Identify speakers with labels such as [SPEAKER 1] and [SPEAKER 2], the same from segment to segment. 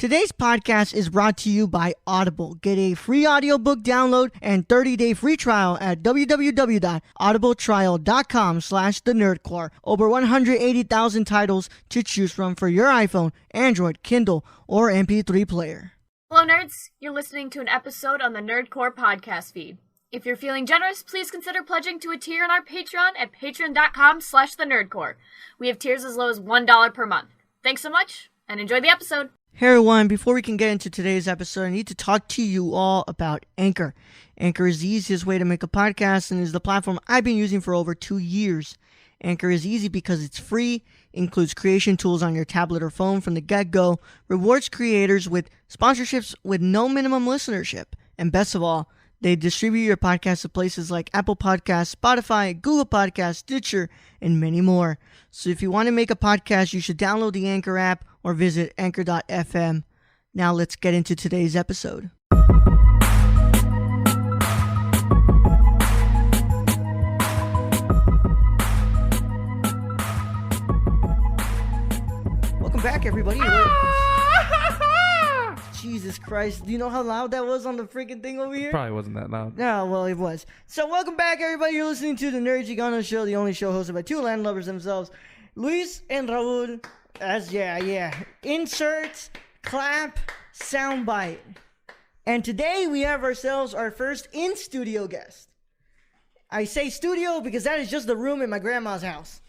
[SPEAKER 1] Today's podcast is brought to you by Audible. Get a free audiobook download and 30-day free trial at www.audibletrial.com/thenerdcore. Over 180,000 titles to choose from for your iPhone, Android, Kindle, or MP3 player.
[SPEAKER 2] Hello, nerds. You're listening to an episode on the Nerdcore podcast feed. If you're feeling generous, please consider pledging to a tier on our Patreon at patreon.com/thenerdcore. We have tiers as low as $1 per month. Thanks so much, and enjoy the episode.
[SPEAKER 1] Hey everyone, before we can get into today's episode, I need to talk to you all about Anchor. Anchor is the easiest way to make a podcast and is the platform I've been using for over 2 years. Anchor is easy because it's free, includes creation tools on your tablet or phone from the get-go, rewards creators with sponsorships with no minimum listenership, and best of all, they distribute your podcast to places like Apple Podcasts, Spotify, Google Podcasts, Stitcher, and many more. So if you want to make a podcast, you should download the Anchor app or visit anchor.fm. Now let's get into today's episode. Welcome back, everybody. Jesus Christ. Do you know how loud that was on the freaking thing over here?
[SPEAKER 3] Probably wasn't that loud.
[SPEAKER 1] No, well, it was. So welcome back, everybody. You're listening to the Nerd Chicano Show, the only show hosted by two landlubbers themselves, Luis and Raul. Insert, clap, soundbite. And today we have ourselves our first in-studio guest. I say studio because that is just the room in my grandma's house.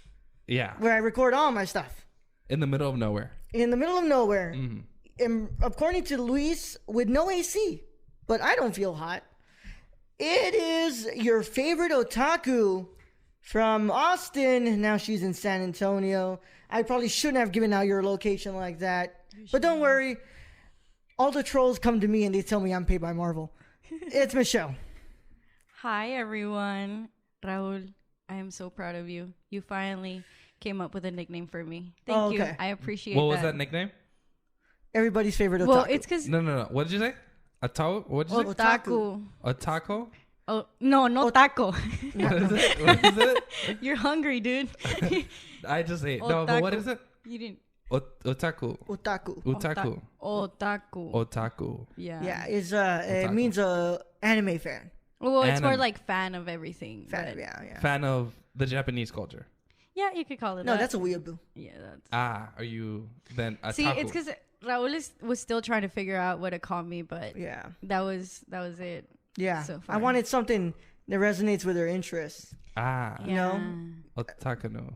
[SPEAKER 3] Yeah.
[SPEAKER 1] Where I record all my stuff.
[SPEAKER 3] In the middle of nowhere.
[SPEAKER 1] In the middle of nowhere. Mm-hmm. And according to Luis, with no AC. But I don't feel hot. It is your favorite otaku from Austin. Now she's in San Antonio. I probably shouldn't have given out your location like that. But don't worry. All the trolls come to me and they tell me I'm paid by Marvel. It's Michelle.
[SPEAKER 4] Hi, everyone. Raul, I am so proud of you. You finally came up with a nickname for me. Thank you. I appreciate
[SPEAKER 3] What was that nickname?
[SPEAKER 1] Everybody's favorite otaku.
[SPEAKER 4] Well, it's because...
[SPEAKER 3] No. What did you say? What did you say?
[SPEAKER 4] Otaku.
[SPEAKER 3] Otaku?
[SPEAKER 4] Oh, no taco.
[SPEAKER 3] What is it?
[SPEAKER 4] You're hungry, dude.
[SPEAKER 3] I just ate.
[SPEAKER 4] Otaku.
[SPEAKER 3] No, but what is it?
[SPEAKER 4] You didn't...
[SPEAKER 3] Otaku. Otaku.
[SPEAKER 4] Yeah.
[SPEAKER 1] It means anime fan.
[SPEAKER 4] Well, it's more like fan of everything.
[SPEAKER 1] Yeah.
[SPEAKER 3] Fan of the Japanese culture.
[SPEAKER 4] Yeah, you could call it that.
[SPEAKER 1] No, that's a weeaboo.
[SPEAKER 4] Yeah, that's...
[SPEAKER 3] Are you then a
[SPEAKER 4] See,
[SPEAKER 3] taku?
[SPEAKER 4] it's because Raul was still trying to figure out what to call me, but
[SPEAKER 1] yeah,
[SPEAKER 4] that was it.
[SPEAKER 1] Yeah,
[SPEAKER 4] so far.
[SPEAKER 1] I wanted something that resonates with her interests.
[SPEAKER 3] You
[SPEAKER 4] know?
[SPEAKER 3] Otaku no.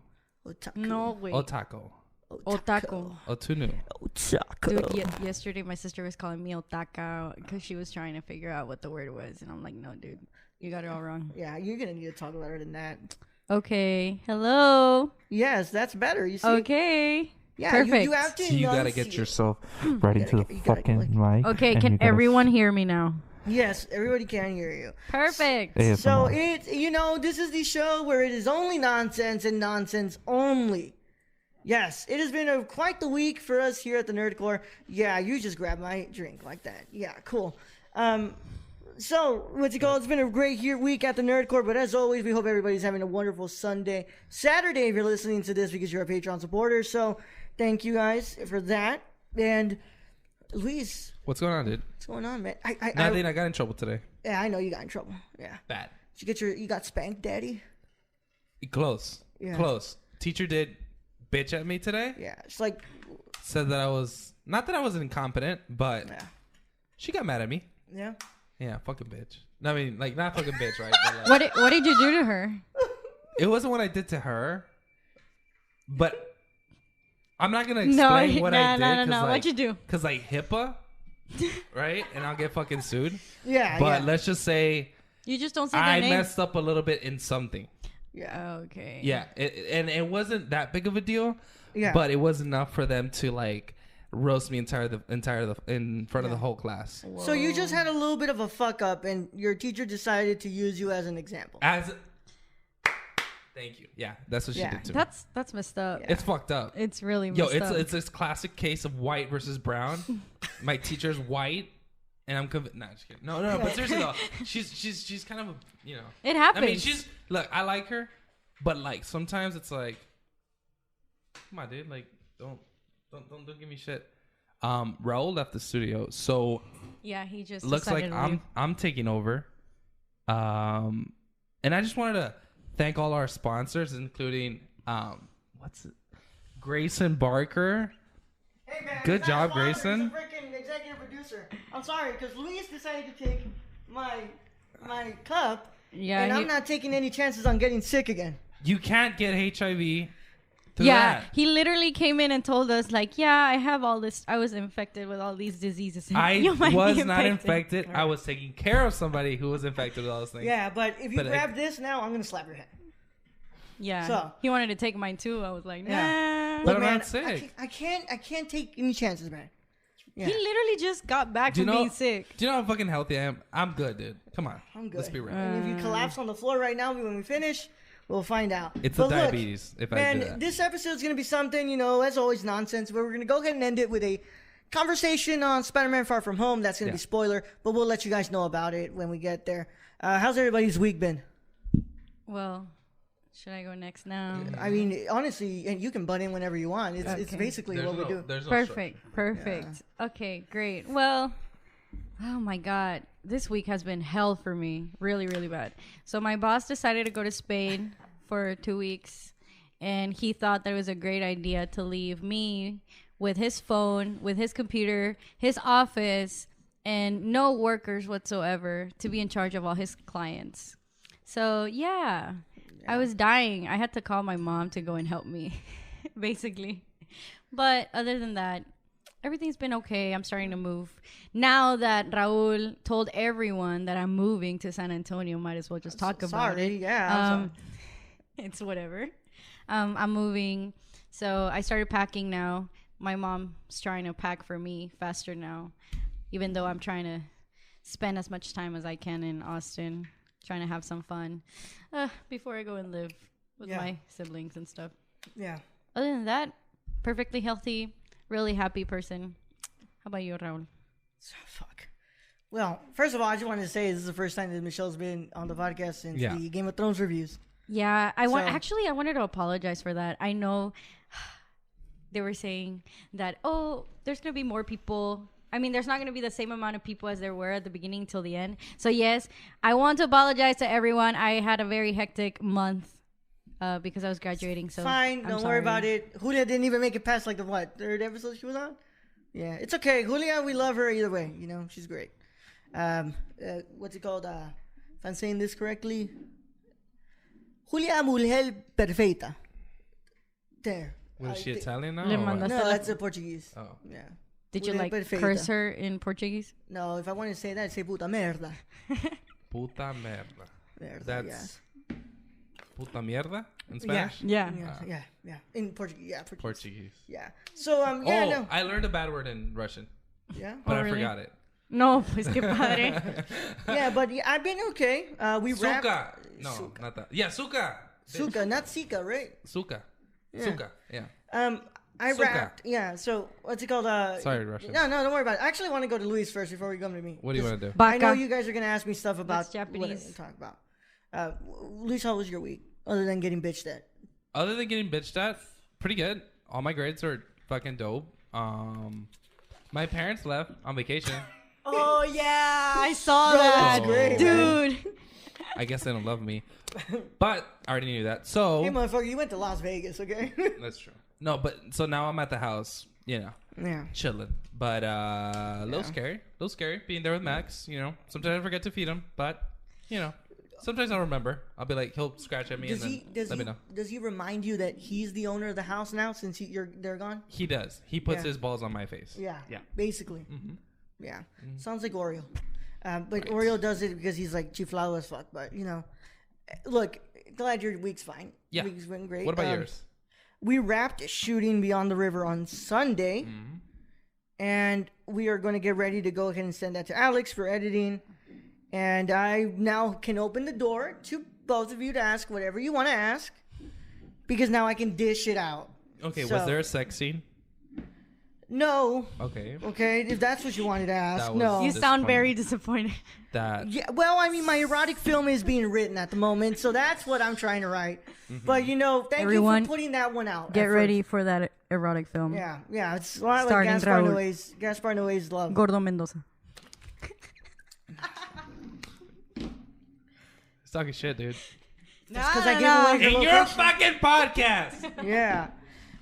[SPEAKER 4] No, wait.
[SPEAKER 3] Otaku.
[SPEAKER 4] Otaku.
[SPEAKER 3] Otunu.
[SPEAKER 1] Otaku.
[SPEAKER 4] Dude, yesterday my sister was calling me otaka because she was trying to figure out what the word was, and I'm like, no, dude, you got it all wrong.
[SPEAKER 1] Yeah, you're gonna need to talk louder than that.
[SPEAKER 4] Okay. Hello.
[SPEAKER 1] Yes, that's better. You see?
[SPEAKER 4] Okay.
[SPEAKER 1] Yeah,
[SPEAKER 4] perfect.
[SPEAKER 1] You have to.
[SPEAKER 3] So you gotta get yourself right into the fucking mic.
[SPEAKER 4] Okay, can everyone hear me now?
[SPEAKER 1] Yes, everybody can hear you.
[SPEAKER 4] Perfect.
[SPEAKER 1] So this is the show where it is only nonsense and nonsense only. Yes, it has been quite the week for us here at the Nerdcore. Yeah, you just grabbed my drink like that. Yeah, cool. So, what's it called? It's been a great week at the Nerdcore, but as always, we hope everybody's having a wonderful Saturday if you're listening to this because you're a Patreon supporter. So, thank you guys for that. And, Luis.
[SPEAKER 3] What's going on, dude?
[SPEAKER 1] What's going on, man? I
[SPEAKER 3] got in trouble today.
[SPEAKER 1] Yeah, I know you got in trouble. Yeah.
[SPEAKER 3] Bad.
[SPEAKER 1] Did you got spanked, daddy?
[SPEAKER 3] Close.
[SPEAKER 1] Yeah.
[SPEAKER 3] Close. Teacher did bitch at me today.
[SPEAKER 1] Yeah. It's like...
[SPEAKER 3] Said that I was... Not that I was incompetent, but... Yeah. She got mad at me.
[SPEAKER 1] Yeah?
[SPEAKER 3] Yeah, fucking bitch. I mean, like, not fucking bitch, right? But like,
[SPEAKER 4] what did you do to her?
[SPEAKER 3] It wasn't what I did to her, but I'm not gonna explain what I did.
[SPEAKER 4] No. What'd you do?
[SPEAKER 3] Because like HIPAA, right? And I'll get fucking sued.
[SPEAKER 1] Yeah.
[SPEAKER 3] But let's just say
[SPEAKER 4] you just don't say their
[SPEAKER 3] I
[SPEAKER 4] name.
[SPEAKER 3] messed up a little bit in something.
[SPEAKER 4] Yeah. Okay.
[SPEAKER 3] Yeah, and it wasn't that big of a deal.
[SPEAKER 1] Yeah.
[SPEAKER 3] But it was enough for them to like roast me in front of the whole class.
[SPEAKER 1] Whoa. So you just had a little bit of a fuck up, and your teacher decided to use you as an example. Thank you.
[SPEAKER 3] Yeah, that's what she did to me.
[SPEAKER 4] That's messed up.
[SPEAKER 3] Yeah. It's fucked up.
[SPEAKER 4] It's really messed up.
[SPEAKER 3] It's this classic case of white versus brown. My teacher's white, and I'm convinced. Nah, just kidding. No. But seriously though, she's kind of
[SPEAKER 4] It happens.
[SPEAKER 3] I mean, look. I like her, but like sometimes it's like, come on, dude. Like, don't give me shit. Raul left the studio, so
[SPEAKER 4] yeah, he just
[SPEAKER 3] looks like I'm taking over. And I just wanted to thank all our sponsors, including Grayson Barker.
[SPEAKER 1] Hey man,
[SPEAKER 3] good job, Grayson.
[SPEAKER 1] He's a freaking executive producer. I'm sorry, because Luis decided to take my cup, and I'm not taking any chances on getting sick again.
[SPEAKER 3] You can't get HIV.
[SPEAKER 4] Yeah, he literally came in and told us, like, yeah, I have all this. I was infected with all these diseases.
[SPEAKER 3] I was not infected. I was taking care of somebody who was infected with all those things.
[SPEAKER 1] Yeah, but if you grab this now, I'm going to slap your head.
[SPEAKER 4] Yeah. So he wanted to take mine too. I was like, nah.
[SPEAKER 1] Yeah.
[SPEAKER 3] But I'm not sick.
[SPEAKER 1] I can't take any chances, man.
[SPEAKER 4] Yeah. He literally just got back from being sick.
[SPEAKER 3] Do you know how fucking healthy I am? I'm good, dude. Come on.
[SPEAKER 1] I'm good.
[SPEAKER 3] Let's be real.
[SPEAKER 1] And if you collapse on the floor right now when we finish, we'll find out.
[SPEAKER 3] It's the diabetes. If I do that.
[SPEAKER 1] This episode's going to be something, as always, nonsense. But we're going to go ahead and end it with a conversation on Spider-Man Far From Home. That's going to be spoiler, but we'll let you guys know about it when we get there. How's everybody's week been?
[SPEAKER 4] Well, should I go next now?
[SPEAKER 1] I mean, honestly, and you can butt in whenever you want. It's basically what we do.
[SPEAKER 4] Perfect. Yeah. Okay, great. Well, oh my God. This week has been hell for me. Really, really bad. So my boss decided to go to Spain for 2 weeks, and he thought that it was a great idea to leave me with his phone, with his computer, his office, and no workers whatsoever to be in charge of all his clients. So, yeah. I was dying. I had to call my mom to go and help me, basically. But other than that, everything's been okay. I'm starting to move. Now that Raul told everyone that I'm moving to San Antonio, might as well just talk about it.
[SPEAKER 1] Yeah.
[SPEAKER 4] It's whatever. I'm moving. So I started packing now. My mom's trying to pack for me faster now, even though I'm trying to spend as much time as I can in Austin, trying to have some fun before I go and live with my siblings and stuff.
[SPEAKER 1] Yeah.
[SPEAKER 4] Other than that, perfectly healthy, really happy person. How about you, Raul?
[SPEAKER 1] Fuck. Well, first of all, I just wanted to say this is the first time that Michelle's been on the podcast since the Game of Thrones reviews.
[SPEAKER 4] Yeah, I wanted to apologize for that. I know they were saying that, there's going to be more people. I mean, there's not going to be the same amount of people as there were at the beginning till the end. So, yes, I want to apologize to everyone. I had a very hectic month because I was graduating. So
[SPEAKER 1] fine, don't worry about it. Julia didn't even make it past the third episode she was on? Yeah, it's okay. Julia, we love her either way. She's great. What's it called? If I'm saying this correctly, Julia Mujer Perfeita. There.
[SPEAKER 3] Was she Italian now?
[SPEAKER 1] No, that's Portuguese.
[SPEAKER 3] Oh.
[SPEAKER 1] Yeah.
[SPEAKER 4] Did you curse her in Portuguese?
[SPEAKER 1] No, if I want to say that, I'd say puta merda.
[SPEAKER 3] Puta merda. That's puta mierda in Spanish?
[SPEAKER 4] Yeah.
[SPEAKER 1] In Portuguese,
[SPEAKER 3] Portuguese.
[SPEAKER 1] Yeah. So, no.
[SPEAKER 3] I learned a bad word in Russian.
[SPEAKER 1] Yeah?
[SPEAKER 3] But I forgot it.
[SPEAKER 4] No, pues qué padre.
[SPEAKER 1] Yeah, but I've been okay. We wrapped...
[SPEAKER 3] Suka. No,
[SPEAKER 1] Suka.
[SPEAKER 3] Not that. Yeah, Suka.
[SPEAKER 1] Suka, not Sika, right?
[SPEAKER 3] Suka.
[SPEAKER 1] Yeah.
[SPEAKER 3] Suka, yeah.
[SPEAKER 1] I wrapped. Yeah, so what's it called?
[SPEAKER 3] Sorry, Russian.
[SPEAKER 1] No, don't worry about it. I actually want to go to Luis first before we come to me.
[SPEAKER 3] What do you want to do?
[SPEAKER 1] I know you guys are going to ask me stuff about
[SPEAKER 4] That's Japanese.
[SPEAKER 1] what I talk about. Luis, how was your week? Other than getting bitched at?
[SPEAKER 3] Other than getting bitched at, pretty good. All my grades are fucking dope. My parents left on vacation.
[SPEAKER 4] Oh, yeah. I saw that.
[SPEAKER 1] Great,
[SPEAKER 4] dude.
[SPEAKER 3] I guess they don't love me. But I already knew that. So.
[SPEAKER 1] Hey, motherfucker, you went to Las Vegas, okay?
[SPEAKER 3] That's true. No, but so now I'm at the house, chilling. But a little scary being there with Max. Sometimes I forget to feed him, but sometimes I'll remember. I'll be like, he'll scratch at me let me know.
[SPEAKER 1] Does he remind you that he's the owner of the house now since they're gone?
[SPEAKER 3] He does. He puts his balls on my face.
[SPEAKER 1] Yeah. Basically.
[SPEAKER 3] Mm-hmm.
[SPEAKER 1] Yeah. Mm-hmm. Sounds like Oreo. But right. Oreo does it because he's like chiflado as fuck. But look, glad your week's fine.
[SPEAKER 3] Yeah.
[SPEAKER 1] Week's been great.
[SPEAKER 3] What about yours?
[SPEAKER 1] We wrapped shooting Beyond the River on Sunday, and we are going to get ready to go ahead and send that to Alex for editing. And I now can open the door to both of you to ask whatever you want to ask, because now I can dish it out.
[SPEAKER 3] Okay, was there a sex scene?
[SPEAKER 1] No.
[SPEAKER 3] Okay.
[SPEAKER 1] Okay, if that's what you wanted to ask. No.
[SPEAKER 4] You sound very disappointed.
[SPEAKER 1] Yeah, well, I mean, my erotic film is being written at the moment, so that's what I'm trying to write. But, thank
[SPEAKER 4] Everyone,
[SPEAKER 1] you for putting that one out.
[SPEAKER 4] Get ready for that erotic film.
[SPEAKER 1] Yeah, it's a lot like
[SPEAKER 4] Starring
[SPEAKER 1] Gaspar Noé's Love.
[SPEAKER 4] Gordo Mendoza.
[SPEAKER 3] He's talking shit, dude.
[SPEAKER 1] Because I give away the
[SPEAKER 3] In
[SPEAKER 1] location.
[SPEAKER 3] your fucking podcast.
[SPEAKER 1] Yeah.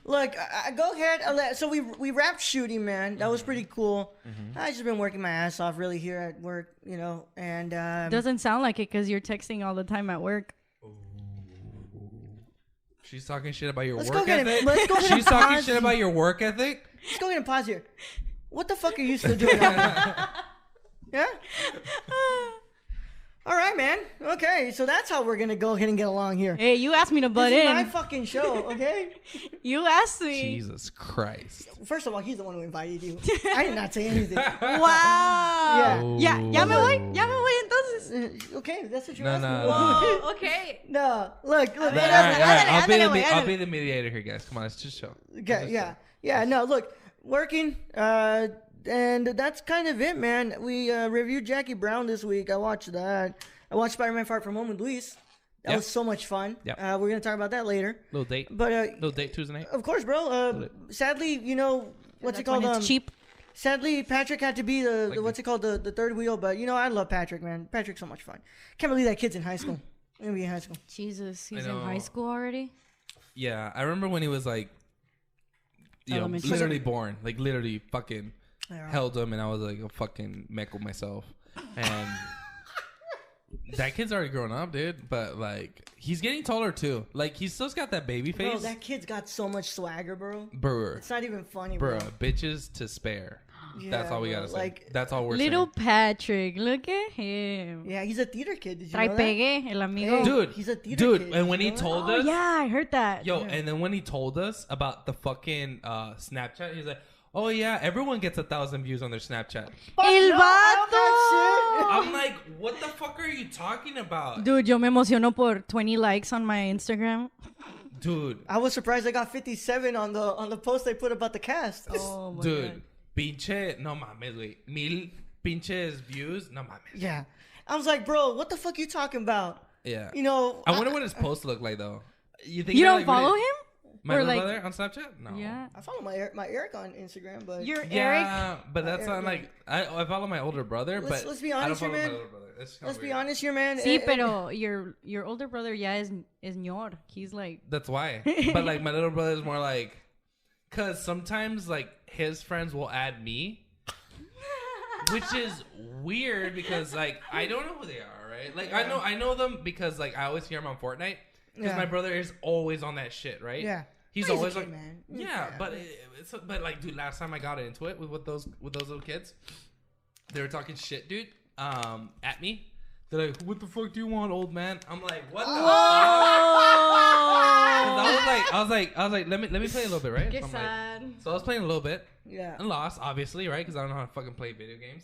[SPEAKER 1] Look, go ahead. So we wrapped shooting, man. That was pretty cool. I just been working my ass off really here at work, and
[SPEAKER 4] Doesn't sound like it because you're texting all the time at work.
[SPEAKER 3] She's talking shit about your
[SPEAKER 1] let's
[SPEAKER 3] work
[SPEAKER 1] go ahead
[SPEAKER 3] ethic.
[SPEAKER 1] and, let's go ahead
[SPEAKER 3] She's
[SPEAKER 1] and
[SPEAKER 3] talking
[SPEAKER 1] pause.
[SPEAKER 3] shit about your work ethic.
[SPEAKER 1] Let's go ahead and pause here. What the fuck are you still doing? Yeah. All right, man. Okay, so that's how we're gonna go ahead and get along here.
[SPEAKER 4] Hey, you asked me to butt
[SPEAKER 1] This is
[SPEAKER 4] in.
[SPEAKER 1] my fucking show, okay?
[SPEAKER 4] You asked me.
[SPEAKER 3] Jesus Christ.
[SPEAKER 1] First of all, he's the one who invited you. I did not say anything.
[SPEAKER 4] Wow.
[SPEAKER 1] Yeah.
[SPEAKER 4] Ya me voy entonces.
[SPEAKER 1] Okay, that's what you're
[SPEAKER 3] No,
[SPEAKER 1] asking.
[SPEAKER 3] no.
[SPEAKER 4] Oh, okay.
[SPEAKER 1] No, look.
[SPEAKER 3] All
[SPEAKER 1] I'll
[SPEAKER 3] right. I'll be the mediator here, guys. Come on, let's just show.
[SPEAKER 1] Okay, yeah. No, look, working, and that's kind of it, man. We reviewed Jackie Brown this week. I watched that. I watched Spider-Man: Far From Home with Luis. That was so much fun.
[SPEAKER 3] Yep.
[SPEAKER 1] We're gonna talk about that later.
[SPEAKER 3] Little date.
[SPEAKER 1] But
[SPEAKER 3] Little date Tuesday night.
[SPEAKER 1] of course, bro. Sadly, what's it
[SPEAKER 4] That's when
[SPEAKER 1] called?
[SPEAKER 4] it's cheap.
[SPEAKER 1] Sadly, Patrick had to be the what's it called, the third wheel. But I love Patrick, man. Patrick's so much fun. Can't believe that kid's in high school. Gonna be in high school.
[SPEAKER 4] Jesus, he's
[SPEAKER 3] I
[SPEAKER 4] in
[SPEAKER 3] know.
[SPEAKER 4] high school already?
[SPEAKER 3] Yeah, I remember when he was like,
[SPEAKER 4] Elementary.
[SPEAKER 3] literally born, like literally fucking
[SPEAKER 1] Yeah.
[SPEAKER 3] held him, and I was like a fucking meckle myself, and that kid's already grown up, dude. But like, he's getting taller too. Like, he's still got that baby face.
[SPEAKER 1] Bro, that kid's got so much swagger, bro.
[SPEAKER 3] Bruh,
[SPEAKER 1] It's not even funny, bro.
[SPEAKER 3] bitches to spare.
[SPEAKER 1] Yeah,
[SPEAKER 3] That's all we
[SPEAKER 1] bro,
[SPEAKER 3] gotta say.
[SPEAKER 1] like-
[SPEAKER 3] That's all we're
[SPEAKER 4] Little
[SPEAKER 3] saying.
[SPEAKER 4] Patrick, look at him.
[SPEAKER 1] Yeah, he's a theater kid. Did you
[SPEAKER 4] Trae
[SPEAKER 1] know that?
[SPEAKER 4] pegue, el amigo.
[SPEAKER 1] Hey,
[SPEAKER 3] Dude,
[SPEAKER 1] he's a theater
[SPEAKER 3] dude,
[SPEAKER 1] kid.
[SPEAKER 3] and when
[SPEAKER 1] Did
[SPEAKER 3] he
[SPEAKER 1] you know
[SPEAKER 3] told
[SPEAKER 4] Oh,
[SPEAKER 3] us,
[SPEAKER 4] yeah, I heard that.
[SPEAKER 3] yo, and then when he told us about the fucking Snapchat, he's like, "Oh yeah, everyone gets 1,000 views on their Snapchat."
[SPEAKER 4] El
[SPEAKER 1] no,
[SPEAKER 4] vato.
[SPEAKER 3] I'm like, what the fuck are you talking about,
[SPEAKER 4] Dude, yo me emociono por 20 likes on my Instagram.
[SPEAKER 3] dude?
[SPEAKER 1] I was surprised I got 57 on the post they put about the cast.
[SPEAKER 4] Oh my
[SPEAKER 3] Dude,
[SPEAKER 4] God.
[SPEAKER 3] pinche, no mames, güey, 1,000 pinches views, no mames.
[SPEAKER 1] Yeah. I was like, bro, what the fuck you talking about?
[SPEAKER 3] Yeah.
[SPEAKER 1] I
[SPEAKER 3] I wonder what his posts look like though. You think
[SPEAKER 4] You
[SPEAKER 3] they're,
[SPEAKER 4] don't
[SPEAKER 3] like,
[SPEAKER 4] follow
[SPEAKER 3] really-
[SPEAKER 4] him?
[SPEAKER 3] My
[SPEAKER 4] Or,
[SPEAKER 3] little
[SPEAKER 4] like-
[SPEAKER 3] brother on Snapchat? No.
[SPEAKER 4] Yeah.
[SPEAKER 1] I follow my Eric on Instagram, but
[SPEAKER 4] You're Eric.
[SPEAKER 3] Yeah, but that's
[SPEAKER 1] Eric,
[SPEAKER 3] not like I follow my older brother, but
[SPEAKER 1] let's be
[SPEAKER 3] I don't
[SPEAKER 1] honest here,
[SPEAKER 3] follow my
[SPEAKER 1] man.
[SPEAKER 3] little brother. It's kinda
[SPEAKER 1] let's be
[SPEAKER 3] weird.
[SPEAKER 1] honest here, man.
[SPEAKER 4] Sí, pero your older brother, yeah, is ñor. He's like,
[SPEAKER 3] That's why. But like my little brother is more like, cause sometimes like his friends will add me, which is weird because like I don't know who they are, right? Like I know them because like I always hear them on Fortnite because
[SPEAKER 1] Yeah.
[SPEAKER 3] my brother is always on that shit, right?
[SPEAKER 1] Yeah.
[SPEAKER 3] He's
[SPEAKER 1] He's a
[SPEAKER 3] always
[SPEAKER 1] kid,
[SPEAKER 3] like,
[SPEAKER 1] man.
[SPEAKER 3] yeah,
[SPEAKER 1] Yeah.
[SPEAKER 3] but like, dude, last time I got into it with those little kids, they were talking shit, dude, at me. They're like, "What the fuck do you want, old man?" I'm like, "What the fuck?" 'Cause I was like, let me play a little bit, right?
[SPEAKER 4] qué
[SPEAKER 3] So I'm like-
[SPEAKER 4] sad.
[SPEAKER 3] so I was playing a little bit
[SPEAKER 1] Yeah.
[SPEAKER 3] and lost, obviously, right? Because I don't know how to fucking play video games,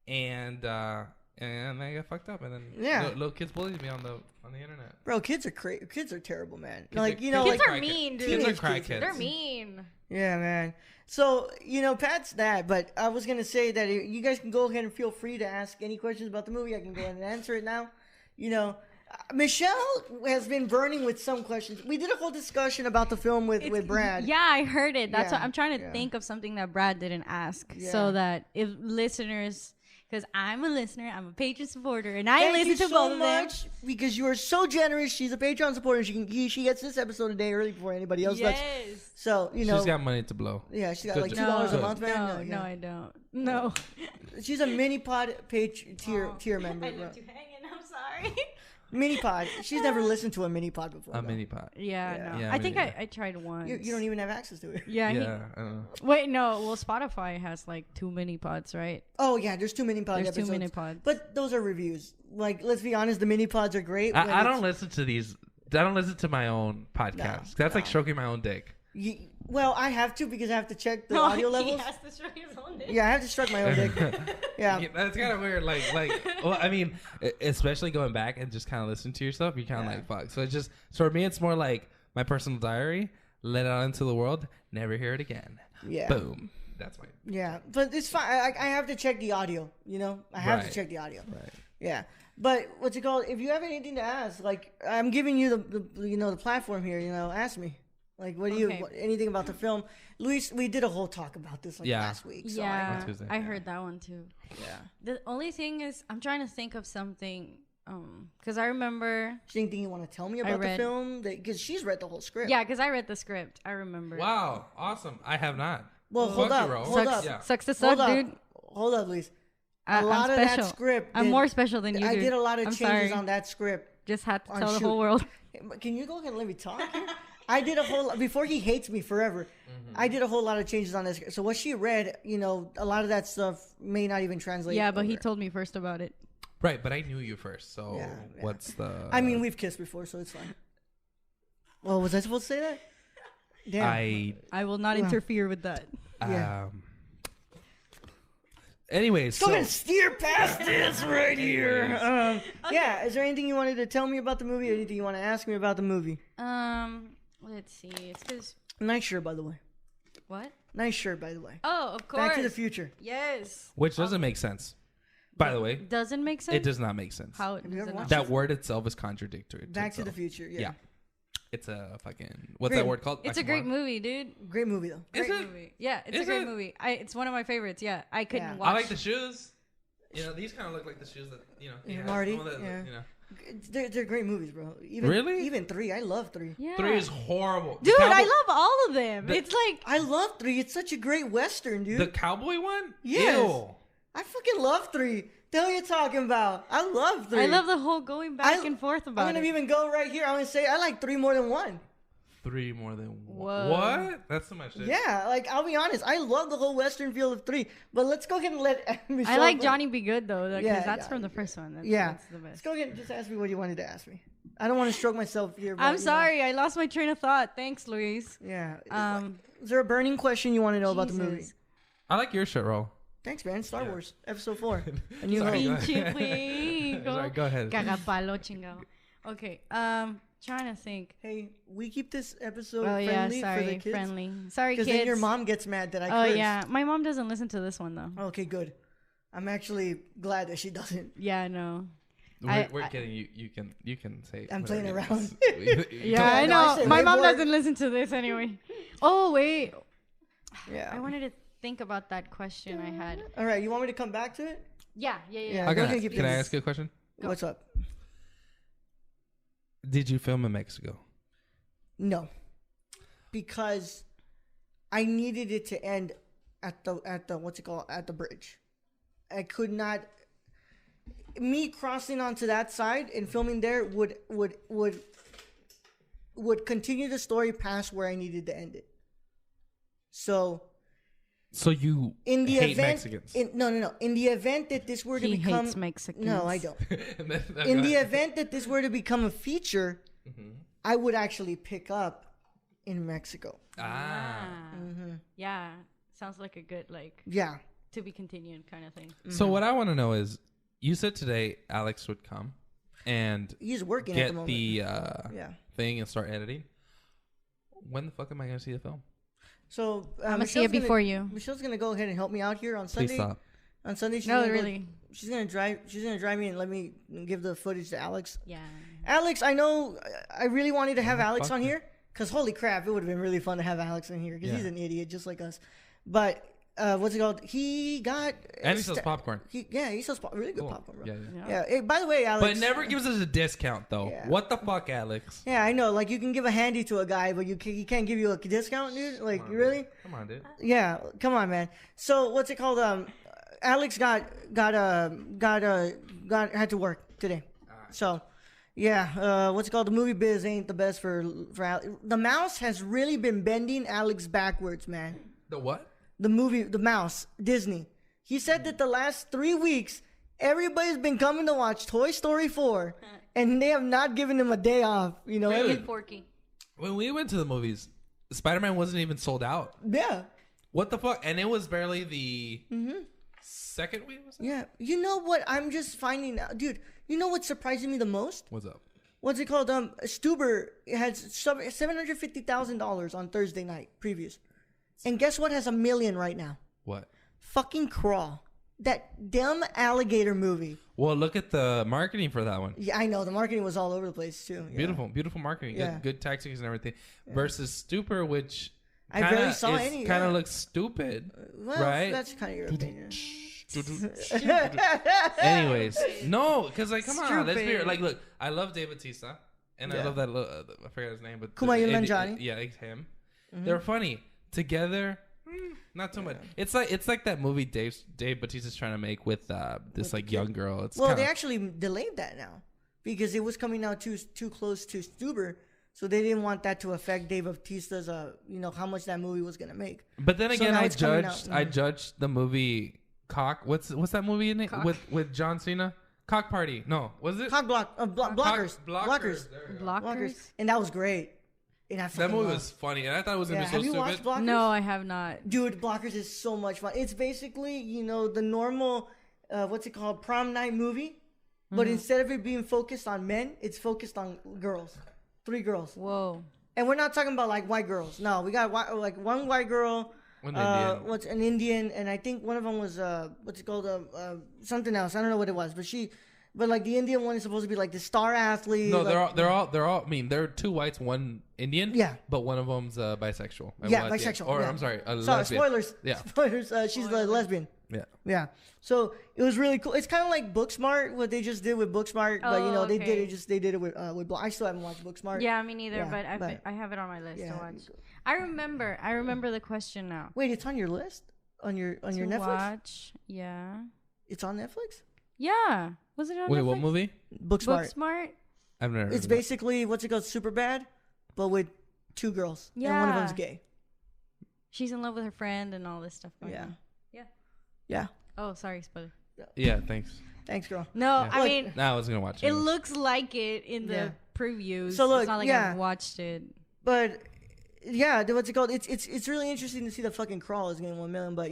[SPEAKER 3] and I got fucked up, and then
[SPEAKER 1] Yeah.
[SPEAKER 3] little kids bullied me on the internet.
[SPEAKER 1] Bro, kids are kids are terrible, man.
[SPEAKER 3] Kids
[SPEAKER 1] Like,
[SPEAKER 3] are-
[SPEAKER 1] you know,
[SPEAKER 3] kids
[SPEAKER 1] like
[SPEAKER 4] are mean, dude.
[SPEAKER 3] Kids are
[SPEAKER 1] Teenage
[SPEAKER 3] cry
[SPEAKER 1] kids.
[SPEAKER 3] kids.
[SPEAKER 4] They're mean.
[SPEAKER 1] yeah, man. So, Pat's that, but I was going to say that you guys can go ahead and feel free to ask any questions about the movie. I can go ahead and answer it now. Michelle has been burning with some questions. We did a whole discussion about the film with Brad.
[SPEAKER 4] Yeah, I heard it. That's
[SPEAKER 1] Yeah,
[SPEAKER 4] what I'm trying to
[SPEAKER 1] yeah.
[SPEAKER 4] think of something that Brad didn't ask,
[SPEAKER 1] Yeah.
[SPEAKER 4] so that if listeners, because I'm a listener, I'm a Patreon supporter, and I
[SPEAKER 1] Thank
[SPEAKER 4] listen
[SPEAKER 1] you
[SPEAKER 4] to
[SPEAKER 1] so
[SPEAKER 4] both of them.
[SPEAKER 1] much because you are so generous. She's a Patreon supporter. She gets this episode a day early before anybody else does.
[SPEAKER 4] Yes.
[SPEAKER 1] So,
[SPEAKER 3] She's got money to blow.
[SPEAKER 1] yeah, she's got
[SPEAKER 3] Good
[SPEAKER 1] like
[SPEAKER 3] to-
[SPEAKER 1] $2 a
[SPEAKER 3] Good.
[SPEAKER 1] month, man.
[SPEAKER 4] No,
[SPEAKER 1] yeah.
[SPEAKER 4] I don't. No.
[SPEAKER 1] She's a mini pod tier member,
[SPEAKER 4] I
[SPEAKER 1] bro.
[SPEAKER 4] left you hanging. I'm sorry.
[SPEAKER 1] Mini pod. She's never listened to a mini pod before.
[SPEAKER 3] A
[SPEAKER 1] though.
[SPEAKER 3] mini pot.
[SPEAKER 4] Yeah,
[SPEAKER 1] Yeah.
[SPEAKER 4] no.
[SPEAKER 3] Yeah,
[SPEAKER 4] I
[SPEAKER 3] me
[SPEAKER 4] think
[SPEAKER 3] neither.
[SPEAKER 4] I tried once.
[SPEAKER 1] You don't even have access to it.
[SPEAKER 4] Yeah.
[SPEAKER 3] Yeah, I don't know.
[SPEAKER 4] Wait, no. Well, Spotify has like 2 mini pods, right?
[SPEAKER 1] Oh yeah, there's 2 mini pod
[SPEAKER 4] There's
[SPEAKER 1] episodes.
[SPEAKER 4] 2 mini pods.
[SPEAKER 1] But those are reviews. Like, let's be honest, the mini pods are great. when
[SPEAKER 3] I don't
[SPEAKER 1] it's-
[SPEAKER 3] listen to these. I don't listen to my own podcast. That's like stroking my own dick.
[SPEAKER 1] Well, I have to because I have to check the audio levels.
[SPEAKER 4] He has to show his own dick.
[SPEAKER 1] Yeah, I have to stroke my own dick. Yeah.
[SPEAKER 3] Yeah, that's kind of weird. Like, well, I mean, especially going back and just kind of listening to yourself, you kind of like fuck. So it's just, so for me, it's more like my personal diary. Let it out into the world. Never hear it again.
[SPEAKER 1] Yeah.
[SPEAKER 3] Boom. that's fine.
[SPEAKER 1] Yeah, but it's fine. I have to check the audio. You know, I have to check the audio.
[SPEAKER 3] Right.
[SPEAKER 1] Yeah, but what's it called? If you have anything to ask, like I'm giving you the platform here. You know, ask me. Like, what do you anything about the film? Luis, we did a whole talk about this last week. So
[SPEAKER 4] I heard that one too.
[SPEAKER 1] Yeah.
[SPEAKER 4] The only thing is, I'm trying to think of something. Because I remember.
[SPEAKER 1] Is there anything you want to tell me about the film? Because she's read the whole script.
[SPEAKER 4] Yeah, because I read the script. I remember.
[SPEAKER 3] Wow, awesome! I have not.
[SPEAKER 1] Well, hold up.
[SPEAKER 4] Yeah. Sucks to suck, dude.
[SPEAKER 1] Hold up, Luis. A lot of that script.
[SPEAKER 4] I'm more special than you.
[SPEAKER 1] I did a lot of changes on that script.
[SPEAKER 4] Just had to tell the whole world.
[SPEAKER 1] Can you go ahead and let me talk here? I did a whole before he hates me forever. I did a whole lot of changes on this. So what she read, you know, a lot of that stuff may not even translate.
[SPEAKER 4] Yeah, but he told me first about it.
[SPEAKER 3] Right, but I knew you first. So what's the?
[SPEAKER 1] I mean, we've kissed before, so it's fine. Well, was I supposed to say that? Damn.
[SPEAKER 4] I will not interfere with that.
[SPEAKER 1] Yeah.
[SPEAKER 3] Anyways,
[SPEAKER 1] go ahead and steer past this right here. Yeah, is there anything you wanted to tell me about the movie, or anything you want to ask me about the movie?
[SPEAKER 4] Let's see. It's because
[SPEAKER 1] nice shirt, by the way.
[SPEAKER 4] What?
[SPEAKER 1] Nice shirt, by the way.
[SPEAKER 4] Oh, of course.
[SPEAKER 1] Back to the Future.
[SPEAKER 4] Yes.
[SPEAKER 3] Which doesn't make sense. By the way,
[SPEAKER 4] doesn't make sense.
[SPEAKER 3] It does not make sense.
[SPEAKER 4] How does it not?
[SPEAKER 3] That word itself is contradictory.
[SPEAKER 1] Back to the Future. Yeah.
[SPEAKER 3] It's a fucking what's that word called?
[SPEAKER 4] It's a great movie, dude.
[SPEAKER 1] Great movie though.
[SPEAKER 3] Great
[SPEAKER 4] movie. Yeah, it's a great movie. It's one of my favorites. Yeah, I couldn't watch.
[SPEAKER 3] I like the shoes. You know, these kind of look like the shoes that
[SPEAKER 1] Marty. They're great movies, bro. Even 3. I love 3.
[SPEAKER 4] Yeah.
[SPEAKER 3] 3 is horrible,
[SPEAKER 4] dude. I love all of them. It's like
[SPEAKER 1] I love 3. It's such a great western, dude.
[SPEAKER 3] The cowboy one.
[SPEAKER 1] Yes.
[SPEAKER 3] Ew.
[SPEAKER 1] I fucking love 3. The hell are you talking about? I love 3.
[SPEAKER 4] I love the whole going back and forth about it.
[SPEAKER 1] I'm gonna even go right here. I'm gonna say I like 3 more than 1.
[SPEAKER 3] 3 more than 1.
[SPEAKER 4] Whoa.
[SPEAKER 3] What? That's so much.
[SPEAKER 1] Yeah, like I'll be honest. I love the whole western feel of 3. But let's go ahead and let Michelle.
[SPEAKER 4] I like Johnny Be Good though, because that's from the first one. That's the best.
[SPEAKER 1] Let's go ahead and just ask me what you wanted to ask me. I don't want to stroke myself here. But,
[SPEAKER 4] I'm sorry, I lost my train of thought. Thanks, Luis.
[SPEAKER 1] Yeah. Is there a burning question you want to know about the movie?
[SPEAKER 3] I like your shirt, Roll.
[SPEAKER 1] Thanks, man. Star Wars Episode 4. A New
[SPEAKER 3] Sorry,
[SPEAKER 1] Hope.
[SPEAKER 3] Sorry, go ahead.
[SPEAKER 4] Cagapalo chingao. Okay. Trying to think.
[SPEAKER 1] Hey, we keep this episode friendly for the kids.
[SPEAKER 4] Friendly. Sorry, kids.
[SPEAKER 1] Because then your mom gets mad that I curse.
[SPEAKER 4] Oh yeah, my mom doesn't listen to this one though.
[SPEAKER 1] Okay, good. I'm actually glad that she doesn't.
[SPEAKER 4] Yeah, no.
[SPEAKER 3] We're kidding. You can say.
[SPEAKER 1] I'm playing around.
[SPEAKER 4] Yeah, I know. My mom doesn't listen to this anyway. Oh wait.
[SPEAKER 1] Yeah.
[SPEAKER 4] I wanted to think about that question I had.
[SPEAKER 1] All right, you want me to come back to it?
[SPEAKER 4] Yeah.
[SPEAKER 3] Okay. Can I ask you a question?
[SPEAKER 1] Go. What's up?
[SPEAKER 3] Did you film in Mexico?
[SPEAKER 1] No, because I needed it to end at the what's it called, at the bridge. I could not. Me crossing onto that side and filming there would continue the story past where I needed to end it. So
[SPEAKER 3] you
[SPEAKER 1] in the
[SPEAKER 3] hate
[SPEAKER 1] event,
[SPEAKER 3] Mexicans?
[SPEAKER 1] No. In the event that this were to become
[SPEAKER 4] hates Mexicans.
[SPEAKER 1] No, I don't. In the event that this were to become a feature, I would actually pick up in Mexico.
[SPEAKER 4] Yeah, sounds like a good to be continued kind of thing.
[SPEAKER 3] So what I want to know is, you said today Alex would come and
[SPEAKER 1] he's working
[SPEAKER 3] get
[SPEAKER 1] at the moment.
[SPEAKER 3] thing and start editing. When the fuck am I going to see the film?
[SPEAKER 1] So
[SPEAKER 4] I'm gonna see it before you.
[SPEAKER 1] Michelle's gonna go ahead and help me out here on Sunday.
[SPEAKER 3] Please stop.
[SPEAKER 1] On Sunday, she's gonna drive. She's gonna drive me and let me give the footage to Alex.
[SPEAKER 4] Yeah.
[SPEAKER 1] Alex, I know. I really wanted to have Alex on here because holy crap, it would have been really fun to have Alex in here because he's an idiot just like us. But what's it called? He got
[SPEAKER 3] and he sells popcorn.
[SPEAKER 1] He sells really good popcorn, bro.
[SPEAKER 3] Yeah.
[SPEAKER 1] Hey, by the way, Alex.
[SPEAKER 3] But never gives us a discount though.
[SPEAKER 1] Yeah.
[SPEAKER 3] What the fuck, Alex?
[SPEAKER 1] Yeah, I know. Like you can give a handy to a guy, but he can't give you a discount, dude. Like really?
[SPEAKER 3] Come on, dude.
[SPEAKER 1] Yeah, come on, man. So what's it called? Alex had to work today. So, yeah, what's it called? The movie biz ain't the best for Alex. The mouse has really been bending Alex backwards, man.
[SPEAKER 3] The what?
[SPEAKER 1] The mouse, Disney. He said that the last 3 weeks, everybody's been coming to watch Toy Story 4, and they have not given him a day off. You know,
[SPEAKER 3] when we went to the movies, Spider-Man wasn't even sold out.
[SPEAKER 1] Yeah.
[SPEAKER 3] What the fuck? And it was barely the second week. Was it?
[SPEAKER 1] Yeah. You know what? I'm just finding out, dude. You know what's surprising me the most?
[SPEAKER 3] What's up?
[SPEAKER 1] What's it called? Stuber had $750,000 on Thursday night previous, and guess what? Has 1 million right now.
[SPEAKER 3] What?
[SPEAKER 1] Fucking Crawl. That damn alligator movie.
[SPEAKER 3] Well, look at the marketing for that one.
[SPEAKER 1] Yeah, I know. The marketing was all over the place, too. Yeah.
[SPEAKER 3] Beautiful marketing.
[SPEAKER 1] Yeah.
[SPEAKER 3] Good tactics and everything. Versus Stupor, which
[SPEAKER 1] I barely saw any.
[SPEAKER 3] Kind of looks stupid,
[SPEAKER 1] well,
[SPEAKER 3] right?
[SPEAKER 1] That's kind of your opinion.
[SPEAKER 3] Anyways, no, because like, come on, let's be
[SPEAKER 1] Stupid.
[SPEAKER 3] like, look, I love Dave Bautista, and I love that. I forget his name, but
[SPEAKER 1] Kumail Nanjiani.
[SPEAKER 3] Yeah, it's him. They're funny together. Not too much. It's like that movie Dave Bautista's trying to make with this like young girl. It's
[SPEAKER 1] Well, they actually delayed that now because it was coming out too close to Stuber, so they didn't want that to affect Dave Bautista's how much that movie was gonna make.
[SPEAKER 3] But then
[SPEAKER 1] So
[SPEAKER 3] again,
[SPEAKER 1] now
[SPEAKER 3] I
[SPEAKER 1] it's coming
[SPEAKER 3] judged
[SPEAKER 1] out.
[SPEAKER 3] I judged the movie Cock. What's that movie in it with John Cena? Cock Party. No, was it?
[SPEAKER 1] Blockers.
[SPEAKER 3] Blockers. There we go.
[SPEAKER 4] Blockers.
[SPEAKER 1] And that was great. And I
[SPEAKER 3] That
[SPEAKER 1] fucking
[SPEAKER 3] movie
[SPEAKER 1] loved-
[SPEAKER 3] was funny, and I thought it was gonna be so
[SPEAKER 1] Have you
[SPEAKER 3] stupid.
[SPEAKER 1] watched Blockers?
[SPEAKER 4] No, I have not.
[SPEAKER 1] Dude, Blockers is so much fun. It's basically, the normal, what's it called, prom night movie. But instead of it being focused on men, it's focused on girls. 3 girls.
[SPEAKER 4] Whoa.
[SPEAKER 1] And we're not talking about like white girls. No, we got like one white girl.
[SPEAKER 3] One Indian.
[SPEAKER 1] What's an Indian, and I think one of them was what's it called, something else. I don't know what it was, but like the Indian one is supposed to be like the star athlete.
[SPEAKER 3] No,
[SPEAKER 1] like,
[SPEAKER 3] they're all. I mean, there are 2 whites, 1 Indian.
[SPEAKER 1] Yeah.
[SPEAKER 3] But one of them's bisexual. And
[SPEAKER 1] Yeah,
[SPEAKER 3] one-
[SPEAKER 1] bisexual.
[SPEAKER 3] Or
[SPEAKER 1] yeah.
[SPEAKER 3] I'm sorry, a
[SPEAKER 1] Sorry,
[SPEAKER 3] lesbian.
[SPEAKER 1] spoilers.
[SPEAKER 3] Yeah.
[SPEAKER 1] Spoilers. She's a lesbian.
[SPEAKER 3] Yeah.
[SPEAKER 1] Yeah. So it was really cool. It's kind of like Booksmart, what they just did with Booksmart, but
[SPEAKER 4] Oh,
[SPEAKER 1] they
[SPEAKER 4] okay.
[SPEAKER 1] did it with I still haven't watched Booksmart.
[SPEAKER 4] Yeah, me neither.
[SPEAKER 1] Yeah,
[SPEAKER 4] but I have it on my list
[SPEAKER 1] Yeah.
[SPEAKER 4] to watch. I remember the question now.
[SPEAKER 1] Wait, it's on your list on your
[SPEAKER 4] To
[SPEAKER 1] Netflix.
[SPEAKER 4] watch. Yeah.
[SPEAKER 1] It's on Netflix.
[SPEAKER 4] Yeah. Was it on
[SPEAKER 3] Wait,
[SPEAKER 4] Netflix?
[SPEAKER 3] what movie?
[SPEAKER 1] Booksmart.
[SPEAKER 4] Booksmart.
[SPEAKER 3] I've never.
[SPEAKER 1] It's
[SPEAKER 3] heard of
[SPEAKER 1] basically what's it called, Superbad, but with 2 girls, and one of
[SPEAKER 4] Yeah.
[SPEAKER 1] them's gay.
[SPEAKER 4] She's in love with her friend and all this stuff. Going
[SPEAKER 1] Yeah.
[SPEAKER 4] on. Yeah.
[SPEAKER 1] Yeah.
[SPEAKER 4] Oh, sorry, spoiler.
[SPEAKER 3] it. Yeah, thanks.
[SPEAKER 1] Thanks, girl.
[SPEAKER 4] No,
[SPEAKER 3] Yeah.
[SPEAKER 4] I
[SPEAKER 1] Look,
[SPEAKER 4] mean,
[SPEAKER 3] Nah, I was gonna watch it.
[SPEAKER 4] it looks like it in the
[SPEAKER 1] Yeah.
[SPEAKER 4] previews.
[SPEAKER 1] So look,
[SPEAKER 4] it's not like
[SPEAKER 1] yeah.
[SPEAKER 4] I've watched it.
[SPEAKER 1] But yeah, what's it called? It's really interesting to see the fucking Crawl is getting 1 million, but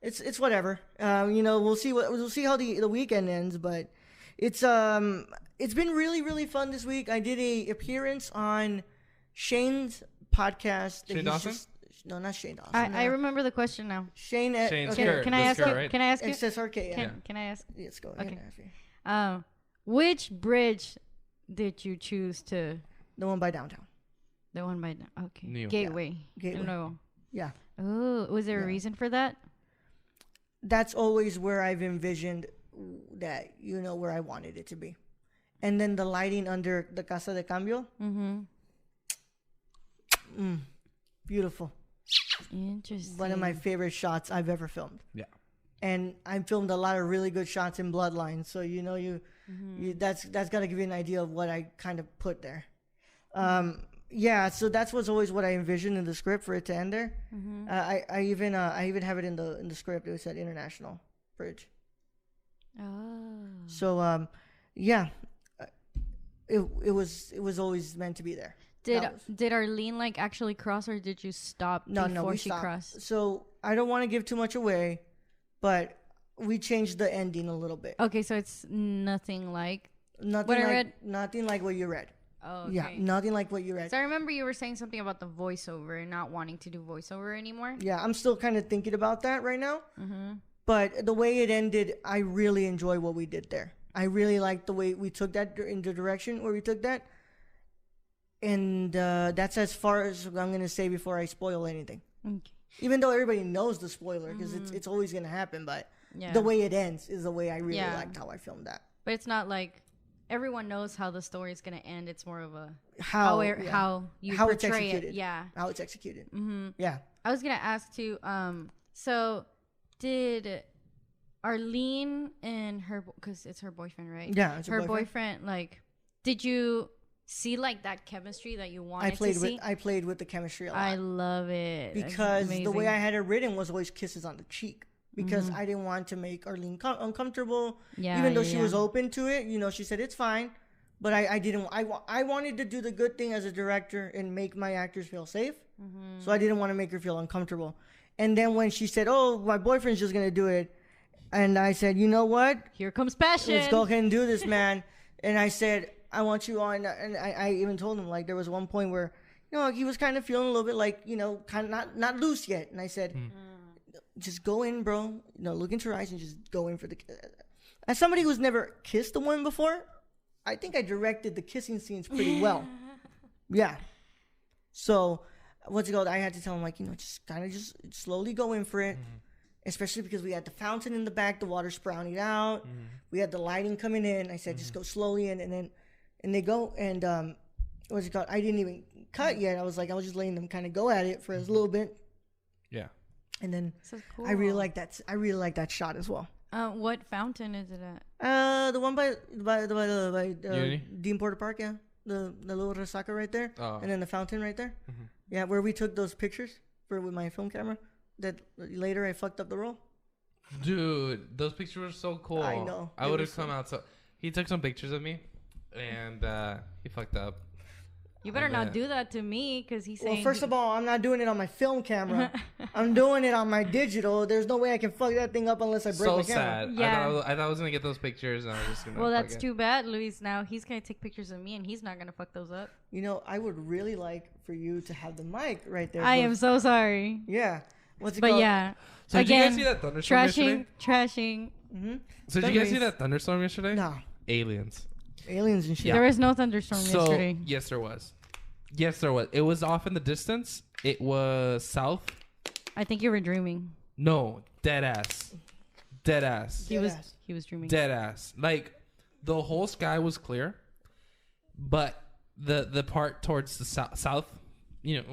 [SPEAKER 1] it's whatever. We'll see how the weekend ends, but it's been really really fun this week. I did a appearance on Shane's podcast.
[SPEAKER 3] Shane Dawson?
[SPEAKER 1] No, not Shane Dawson.
[SPEAKER 4] I remember the question now.
[SPEAKER 1] Shane.
[SPEAKER 3] Shane's
[SPEAKER 1] Okay.
[SPEAKER 3] Skirt.
[SPEAKER 4] Can I
[SPEAKER 3] The
[SPEAKER 4] ask
[SPEAKER 3] skirt,
[SPEAKER 4] you?
[SPEAKER 3] right?
[SPEAKER 4] Can I ask you?
[SPEAKER 1] XSRK. Yeah.
[SPEAKER 4] Can I ask?
[SPEAKER 1] Let's go.
[SPEAKER 4] Okay.
[SPEAKER 1] Yeah,
[SPEAKER 4] Which bridge did you choose to?
[SPEAKER 1] the one by downtown.
[SPEAKER 4] The one by okay.
[SPEAKER 3] New.
[SPEAKER 4] Gateway.
[SPEAKER 1] Gateway.
[SPEAKER 4] No.
[SPEAKER 1] Yeah.
[SPEAKER 4] Oh, was there a reason for that?
[SPEAKER 1] That's always where I've envisioned that where I wanted it to be, and then the lighting under the Casa de Cambio. Beautiful.
[SPEAKER 4] Interesting.
[SPEAKER 1] One of my favorite shots I've ever filmed.
[SPEAKER 3] Yeah.
[SPEAKER 1] And I filmed a lot of really good shots in Bloodline, so that's got to give you an idea of what I kind of put there. Yeah, so that's always what I envisioned in the script for it to end there. I even have it in the script. It said International Bridge.
[SPEAKER 4] Oh.
[SPEAKER 1] So yeah, it was always meant to be there.
[SPEAKER 4] Did Arlene like actually cross, or did you stop before
[SPEAKER 1] we
[SPEAKER 4] she
[SPEAKER 1] stopped.
[SPEAKER 4] crossed?
[SPEAKER 1] So I don't want to give too much away, but we changed the ending a little bit.
[SPEAKER 4] Okay, so it's nothing like.
[SPEAKER 1] Nothing
[SPEAKER 4] What I
[SPEAKER 1] like
[SPEAKER 4] read?
[SPEAKER 1] nothing like what you read.
[SPEAKER 4] Oh, okay.
[SPEAKER 1] Yeah, nothing like what you read.
[SPEAKER 4] So I remember you were saying something about the voiceover and not wanting to do voiceover anymore.
[SPEAKER 1] Yeah, I'm still kind of thinking about that right now. But the way it ended, I really enjoy what we did there. I really like the way we took that in the direction where we took that. And that's as far as I'm going to say before I spoil anything.
[SPEAKER 4] Okay.
[SPEAKER 1] Even though everybody knows the spoiler, because it's always going to happen. But
[SPEAKER 4] Yeah.
[SPEAKER 1] the way it ends is the way I really
[SPEAKER 4] Yeah.
[SPEAKER 1] liked how I filmed that.
[SPEAKER 4] But it's not like everyone knows how the story is gonna end. It's more of a
[SPEAKER 1] How
[SPEAKER 4] you
[SPEAKER 1] how it's
[SPEAKER 4] portray
[SPEAKER 1] executed.
[SPEAKER 4] it. Yeah.
[SPEAKER 1] How it's executed. Yeah.
[SPEAKER 4] I was gonna ask too. So did Arlene and her, because it's her boyfriend, right?
[SPEAKER 1] Yeah, it's her
[SPEAKER 4] her boyfriend. Like, did you see like that chemistry that you wanted to see?
[SPEAKER 1] I played with the chemistry a lot.
[SPEAKER 4] I love it. That's
[SPEAKER 1] Because the way
[SPEAKER 4] amazing.
[SPEAKER 1] I had it written was always kisses on the cheek. Because I didn't want to make Arlene uncomfortable.
[SPEAKER 4] Yeah,
[SPEAKER 1] Even though
[SPEAKER 4] yeah,
[SPEAKER 1] she
[SPEAKER 4] yeah.
[SPEAKER 1] was open to it, she said it's fine. But I didn't. I wanted to do the good thing as a director and make my actors feel safe. So I didn't want to make her feel uncomfortable. And then when she said, "Oh, my boyfriend's just gonna do it," and I said, "You know what?
[SPEAKER 4] Here comes passion.
[SPEAKER 1] Let's go ahead and do this, man." And I said, "I want you on." And I even told him, like, there was one point where he was kind of feeling a little bit like kind of not loose yet. And I said, just go in, bro. Look into her eyes and just go in for the. As somebody who's never kissed a woman before, I think I directed the kissing scenes pretty well. Yeah. So, what's it called? I had to tell him, like, just kind of just slowly go in for it. Mm-hmm. Especially because we had the fountain in the back, the water sprouting out. Mm-hmm. We had the lighting coming in. I said, just go slowly in. And they go, and what's it called? I didn't even cut yet. I was just letting them kind of go at it for a little bit.
[SPEAKER 3] Yeah.
[SPEAKER 1] And then
[SPEAKER 4] so cool.
[SPEAKER 1] I really like that shot as well.
[SPEAKER 4] What fountain is it at?
[SPEAKER 1] The one by Dean Porter Park, yeah. The little resaca right there. Oh. And then the fountain right there. Mm-hmm. Yeah, where we took those pictures with my film camera. That later I fucked up the roll.
[SPEAKER 3] Dude, those pictures were so cool.
[SPEAKER 1] I know.
[SPEAKER 3] I would have come out. So he took some pictures of me, and he fucked up.
[SPEAKER 4] You better not do that to me, because he's saying.
[SPEAKER 1] Well, first of all, I'm not doing it on my film camera. I'm doing it on my digital. There's no way I can fuck that thing up unless I break my camera. So sad.
[SPEAKER 4] Yeah.
[SPEAKER 3] I thought I was gonna get those pictures, and I was just gonna.
[SPEAKER 4] Well, that's too bad, Luis. Now he's gonna take pictures of me, and he's not gonna fuck those up.
[SPEAKER 1] I would really like for you to have the mic right there.
[SPEAKER 4] I am so sorry.
[SPEAKER 1] Yeah. What's it called?
[SPEAKER 4] But yeah.
[SPEAKER 3] So
[SPEAKER 4] again,
[SPEAKER 3] did you guys see that thunderstorm yesterday?
[SPEAKER 4] Trashing.
[SPEAKER 1] Mm-hmm.
[SPEAKER 3] So did you guys see that thunderstorm yesterday?
[SPEAKER 1] No.
[SPEAKER 3] Aliens
[SPEAKER 1] and shit.
[SPEAKER 4] Yeah. There was no thunderstorm yesterday.
[SPEAKER 3] Yes, there was. It was off in the distance. It was south.
[SPEAKER 4] I think you were dreaming.
[SPEAKER 3] No, dead ass.
[SPEAKER 4] He was dreaming.
[SPEAKER 3] Dead ass. Like the whole sky was clear, but the part towards the south,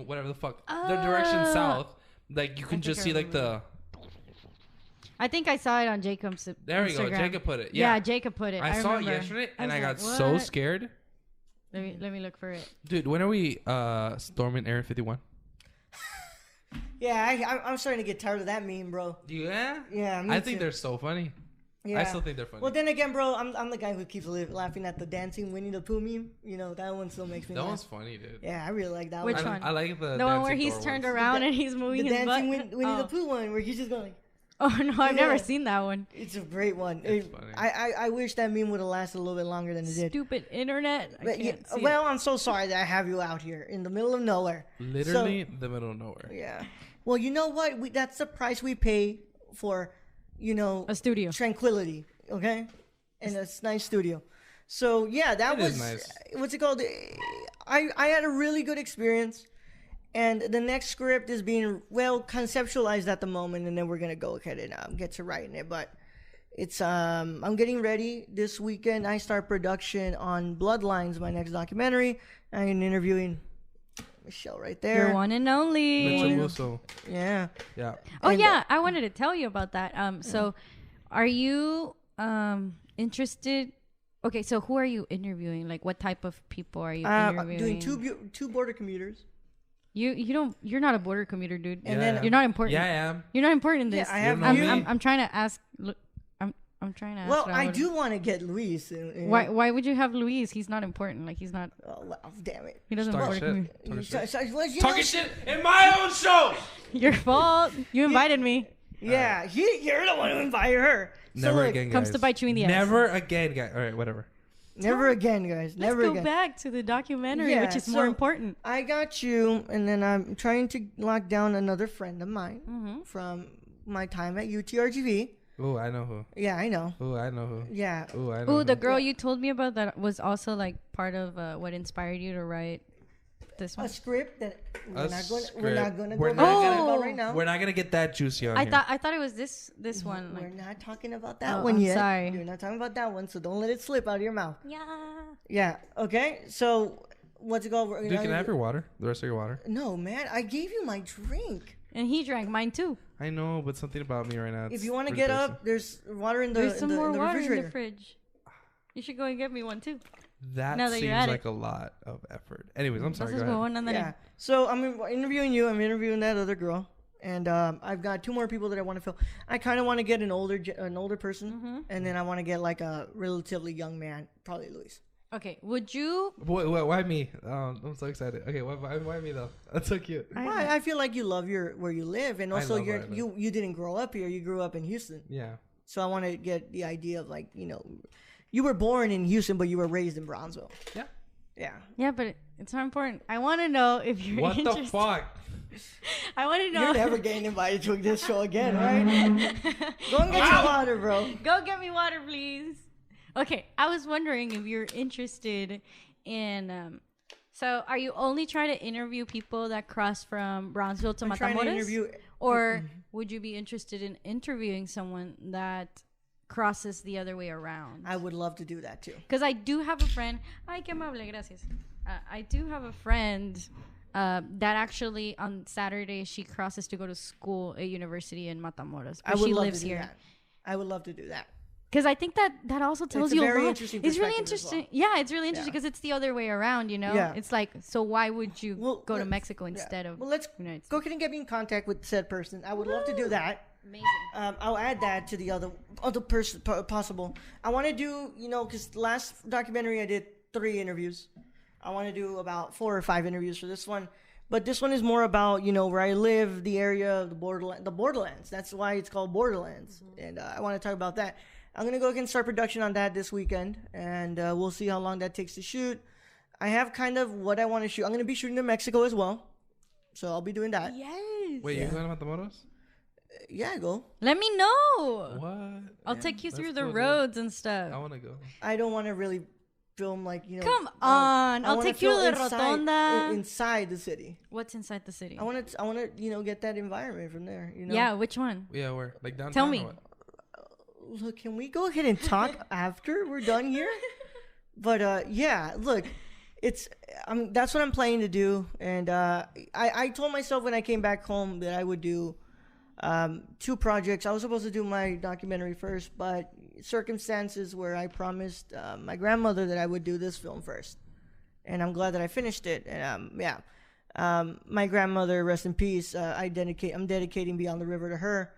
[SPEAKER 3] whatever the fuck, the direction south, like you can just see like the.
[SPEAKER 4] I think I saw it on Jacob's
[SPEAKER 3] There we
[SPEAKER 4] Instagram.
[SPEAKER 3] go. Jacob put it. Yeah,
[SPEAKER 4] Jacob put it.
[SPEAKER 3] I saw it yesterday, and I got so scared.
[SPEAKER 4] Let me look for it.
[SPEAKER 3] Dude, when are we storming Area 51?
[SPEAKER 1] Yeah, I'm starting to get tired of that meme, bro.
[SPEAKER 3] Yeah?
[SPEAKER 1] Yeah,
[SPEAKER 3] I think they're so funny.
[SPEAKER 1] Yeah.
[SPEAKER 3] I still think they're funny.
[SPEAKER 1] Well, then again, bro, I'm the guy who keeps laughing at the dancing Winnie the Pooh meme. That one still makes me laugh.
[SPEAKER 3] That one's funny, dude.
[SPEAKER 1] Yeah, I really like that
[SPEAKER 4] one.
[SPEAKER 1] Which
[SPEAKER 4] one?
[SPEAKER 3] I like the
[SPEAKER 4] one where he's turned around and he's moving his butt.
[SPEAKER 1] The dancing Winnie the Pooh one where he's just going like...
[SPEAKER 4] Oh, no, I've never seen that one.
[SPEAKER 1] It's a great one.
[SPEAKER 3] It's funny.
[SPEAKER 1] I wish that meme would have lasted a little bit longer than it did.
[SPEAKER 4] Stupid internet.
[SPEAKER 1] I'm so sorry that I have you out here in the middle of nowhere.
[SPEAKER 3] Literally the middle of nowhere.
[SPEAKER 1] Yeah. Well, you know what? That's the price we pay for,
[SPEAKER 4] a studio.
[SPEAKER 1] Tranquility, okay? And a nice studio. So, yeah, that was
[SPEAKER 3] nice.
[SPEAKER 1] What's it called? I had a really good experience. And the next script is being conceptualized at the moment, and then we're gonna go ahead and get to writing it. But it's I'm getting ready this weekend. I start production on Bloodlines, my next documentary. I'm interviewing Michelle right there.
[SPEAKER 4] Your one and only.
[SPEAKER 3] Mitchell
[SPEAKER 1] Yeah.
[SPEAKER 3] Yeah.
[SPEAKER 4] Oh yeah, I wanted to tell you about that. So, are you interested? Okay, so who are you interviewing? Like, what type of people are you interviewing?
[SPEAKER 1] I'm doing two border commuters.
[SPEAKER 4] You're not a border commuter, dude.
[SPEAKER 1] And then
[SPEAKER 4] you're not important.
[SPEAKER 3] Yeah, I am.
[SPEAKER 4] You're not important in this.
[SPEAKER 1] Yeah, I have.
[SPEAKER 4] I'm trying to ask. Look, I'm trying to ask.
[SPEAKER 1] Well, I do want to get Luis.
[SPEAKER 4] Why would you have Luis? He's not important. Like he's not.
[SPEAKER 1] Oh well, damn it.
[SPEAKER 4] He doesn't
[SPEAKER 3] Talking
[SPEAKER 4] border
[SPEAKER 3] shit. Talking shit in my own show.
[SPEAKER 4] Your fault. You invited me.
[SPEAKER 1] Yeah, you're the one who invited her.
[SPEAKER 3] Never again, guys.
[SPEAKER 4] Comes to bite you in the ass.
[SPEAKER 3] Never again, guys. All right, whatever.
[SPEAKER 1] Never again, guys. Never again.
[SPEAKER 4] Let's go back to the documentary, which is more important.
[SPEAKER 1] I got you, and then I'm trying to lock down another friend of mine from my time at UTRGV.
[SPEAKER 3] Oh, I know who.
[SPEAKER 1] Yeah, I know.
[SPEAKER 3] Oh, I know who.
[SPEAKER 1] Yeah.
[SPEAKER 3] Oh, I know.
[SPEAKER 4] Oh, the girl you told me about that was also like part of what inspired you to write this one.
[SPEAKER 1] A script that we're not going to
[SPEAKER 3] go
[SPEAKER 1] about right now.
[SPEAKER 3] We're not going to get that juicy on here.
[SPEAKER 4] I thought it was this one.
[SPEAKER 1] We're not talking about that one yet.
[SPEAKER 4] Sorry.
[SPEAKER 1] You're not talking about that one, so don't let it slip out of your mouth.
[SPEAKER 4] Yeah.
[SPEAKER 1] Yeah. Okay. So what's it called?
[SPEAKER 3] Dude, can I have your water? The rest of your water?
[SPEAKER 1] No, man. I gave you my drink.
[SPEAKER 4] And he drank mine too.
[SPEAKER 3] I know, but something about me right now.
[SPEAKER 1] If you want to get up, there's water in the
[SPEAKER 4] There's some more water
[SPEAKER 1] refrigerator.
[SPEAKER 4] in the fridge. You should go and get me one too.
[SPEAKER 3] That seems like a lot of effort. Anyways, I'm sorry. Go ahead.
[SPEAKER 1] Yeah. So I'm interviewing you. I'm interviewing that other girl, and I've got two more people that I want to fill. I kind of want to get an older person, and then I want to get like a relatively young man, probably Luis.
[SPEAKER 4] Okay. Would you?
[SPEAKER 3] Why me? I'm so excited. Okay, why me though? That's so cute.
[SPEAKER 1] I feel like you love where you live, and also you didn't grow up here. You grew up in Houston.
[SPEAKER 3] Yeah.
[SPEAKER 1] So I want to get the idea of like you were born in Houston, but you were raised in Brownsville.
[SPEAKER 3] Yeah.
[SPEAKER 1] Yeah.
[SPEAKER 4] Yeah, but it's not important. I want to know if you're
[SPEAKER 3] What
[SPEAKER 4] interested.
[SPEAKER 3] the fuck?
[SPEAKER 4] I want to know.
[SPEAKER 1] You're never getting invited to this show again, right? Go and get your water, bro.
[SPEAKER 4] Go get me water, please. Okay, I was wondering if you're interested in. So, are you only trying to interview people that cross from Brownsville to Matamoros? Or would you be interested in interviewing someone that crosses the other way around?
[SPEAKER 1] I would love to do that too.
[SPEAKER 4] Because I do have a friend. Ay, qué amable, gracias. I do have a friend that actually on Saturday she crosses to go to school at university in Matamoros. But she lives here.
[SPEAKER 1] That. I would love to do that.
[SPEAKER 4] Because I think that also tells you a lot.
[SPEAKER 1] Interesting
[SPEAKER 4] it's really interesting. Well. Yeah, it's really interesting because it's the other way around, you know? Yeah. It's like, so why would you go to Mexico instead of...
[SPEAKER 1] Well, let's go ahead and get me in contact with said person. I would love to do that.
[SPEAKER 4] Amazing.
[SPEAKER 1] I'll add that to the other person possible. I want to do, because last documentary I did 3 interviews. I want to do about 4 or 5 interviews for this one. But this one is more about, where I live, the area, the borderlands. That's why it's called Borderlands. Mm-hmm. And I want to talk about that. I'm going to go ahead and start production on that this weekend, and we'll see how long that takes to shoot. I have kind of what I want to shoot. I'm going to be shooting in Mexico as well, so I'll be doing that.
[SPEAKER 4] Yes.
[SPEAKER 3] Wait, you're going to Matamoros?
[SPEAKER 1] Yeah, I go.
[SPEAKER 4] Let me know.
[SPEAKER 3] What?
[SPEAKER 4] I'll take you through the roads and stuff.
[SPEAKER 3] I want to go.
[SPEAKER 1] I don't want to really film
[SPEAKER 4] Come on. I'll take you to the Rotonda.
[SPEAKER 1] Inside the city.
[SPEAKER 4] What's inside the city?
[SPEAKER 1] I want to, get that environment from there,
[SPEAKER 4] Yeah, which one?
[SPEAKER 3] Yeah, where? Like downtown?
[SPEAKER 4] Tell me.
[SPEAKER 1] Look, can we go ahead and talk after we're done here? But yeah, look, that's what I'm planning to do. And I told myself when I came back home that I would do 2 projects. I was supposed to do my documentary first, but circumstances where I promised my grandmother that I would do this film first. And I'm glad that I finished it. And my grandmother, rest in peace. I'm dedicating Beyond the River to her.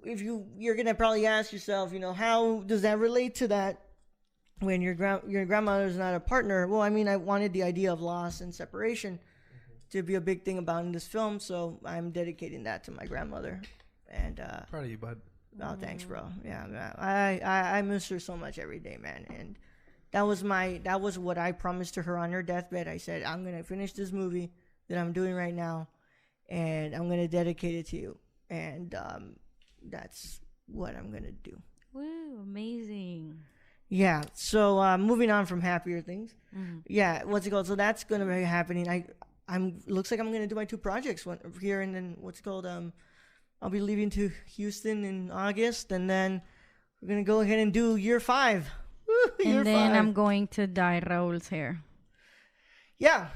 [SPEAKER 1] If you're gonna probably ask yourself, how does that relate to that when your grandmother's not a partner? Well, I mean, I wanted the idea of loss and separation to be a big thing about in this film, so I'm dedicating that to my grandmother. And
[SPEAKER 3] proud of you, bud.
[SPEAKER 1] Oh, thanks, bro. Yeah, I miss her so much every day, man. And that was what I promised to her on her deathbed. I said, I'm gonna finish this movie that I'm doing right now, and I'm gonna dedicate it to you. And that's what I'm gonna do.
[SPEAKER 4] Woo, amazing.
[SPEAKER 1] Yeah. So moving on from happier things. Mm-hmm. Yeah. What's it called? So that's gonna be happening. Looks like I'm gonna do my 2 projects, one here and then I'll be leaving to Houston in August, and then we're gonna go ahead and do year 5.
[SPEAKER 4] Year and then 5. I'm going to dye Raul's hair.
[SPEAKER 1] Yeah.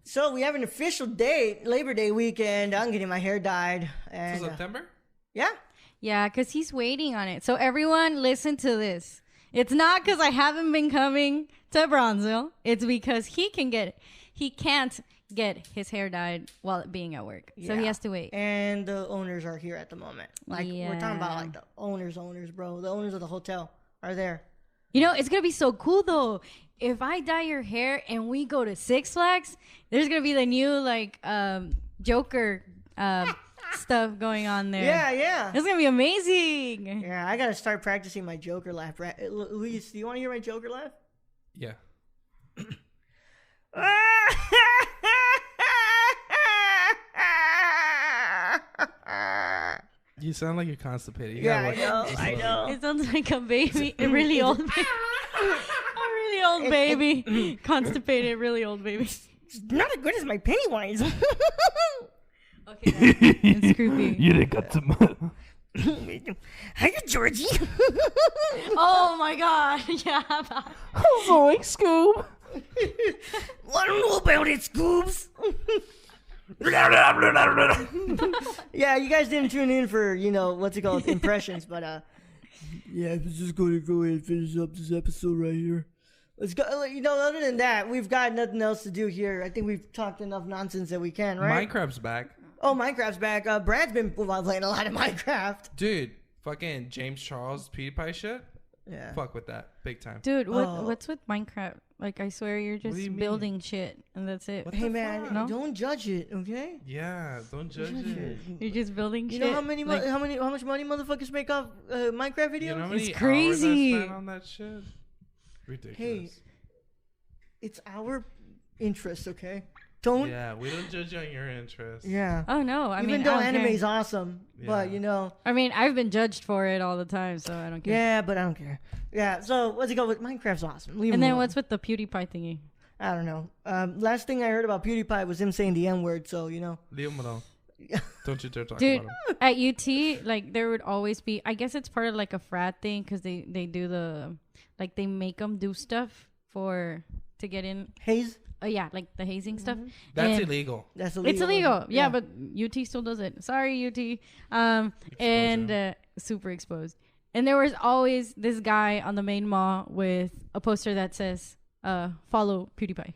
[SPEAKER 1] So we have an official date, Labor Day weekend. I'm getting my hair dyed. And,
[SPEAKER 3] so September?
[SPEAKER 1] Yeah.
[SPEAKER 4] Yeah, because he's waiting on it. So everyone, listen to this. It's not because I haven't been coming to Bronzeville. It's because he can't get his hair dyed while being at work. Yeah. So he has to wait.
[SPEAKER 1] And the owners are here at the moment. We're talking about the owners, bro. The owners of the hotel are there.
[SPEAKER 4] It's going to be so cool, though. If I dye your hair and we go to Six Flags, there's going to be the new, Joker stuff going on there.
[SPEAKER 1] Yeah.
[SPEAKER 4] It's going to be amazing.
[SPEAKER 1] Yeah, I got to start practicing my Joker laugh. Luis, do you want to hear my Joker laugh?
[SPEAKER 3] Yeah. You sound like you're constipated.
[SPEAKER 1] I know.
[SPEAKER 4] It sounds like a baby, a really old baby. A really old baby. Constipated, really old baby.
[SPEAKER 1] Not as good as my Pennywise.
[SPEAKER 4] Okay, it's creepy.
[SPEAKER 3] You didn't got some.
[SPEAKER 1] Hiya, Georgie.
[SPEAKER 4] Oh my god. Yeah.
[SPEAKER 3] Oh, boy, Scoob.
[SPEAKER 1] I don't know about it, Scoobs. Yeah, you guys didn't tune in for, impressions, but yeah, I'm just going to go ahead and finish up this episode right here. Let's go. Other than that, we've got nothing else to do here. I think we've talked enough nonsense that we can, right?
[SPEAKER 3] Minecraft's back.
[SPEAKER 1] Oh, Minecraft's back. Brad's been playing a lot of Minecraft.
[SPEAKER 3] Dude, fucking James Charles PewDiePie shit?
[SPEAKER 1] Yeah.
[SPEAKER 3] Fuck with that. Big time.
[SPEAKER 4] Dude, what's with Minecraft? Like, I swear you're just building shit, and that's it.
[SPEAKER 1] Hey, man, don't judge it, okay?
[SPEAKER 3] Yeah, don't judge it.
[SPEAKER 4] You're just building shit.
[SPEAKER 1] You know how much money motherfuckers make off Minecraft videos?
[SPEAKER 3] You know how many
[SPEAKER 4] it's crazy.
[SPEAKER 3] hours I spent on that shit? Ridiculous.
[SPEAKER 1] Hey, it's our interest, okay? Don't.
[SPEAKER 3] Yeah, we don't judge on your interests.
[SPEAKER 1] Yeah.
[SPEAKER 4] Oh no, I
[SPEAKER 1] Even
[SPEAKER 4] mean,
[SPEAKER 1] though
[SPEAKER 4] I don't
[SPEAKER 1] anime
[SPEAKER 4] care.
[SPEAKER 1] is awesome, but you know.
[SPEAKER 4] I mean, I've been judged for it all the time, so I don't care.
[SPEAKER 1] Yeah, but I don't care. Yeah. So what's it go with? Minecraft's awesome. Leave him
[SPEAKER 4] And then
[SPEAKER 1] alone.
[SPEAKER 4] what's with the PewDiePie thingy?
[SPEAKER 1] I don't know. Last thing I heard about PewDiePie was him saying the N word. So you know.
[SPEAKER 3] Leave him alone. Don't you dare talk
[SPEAKER 4] Dude,
[SPEAKER 3] about him.
[SPEAKER 4] at UT, like there would always be. I guess it's part of like a frat thing because they do the like they make them do stuff to get in.
[SPEAKER 1] Haze.
[SPEAKER 4] Yeah, like the hazing stuff.
[SPEAKER 3] That's
[SPEAKER 4] And
[SPEAKER 3] illegal.
[SPEAKER 1] That's illegal.
[SPEAKER 4] It's illegal. Yeah, but UT still does it. Sorry, UT. And super exposed. And there was always this guy on the main mall with a poster that says, follow PewDiePie.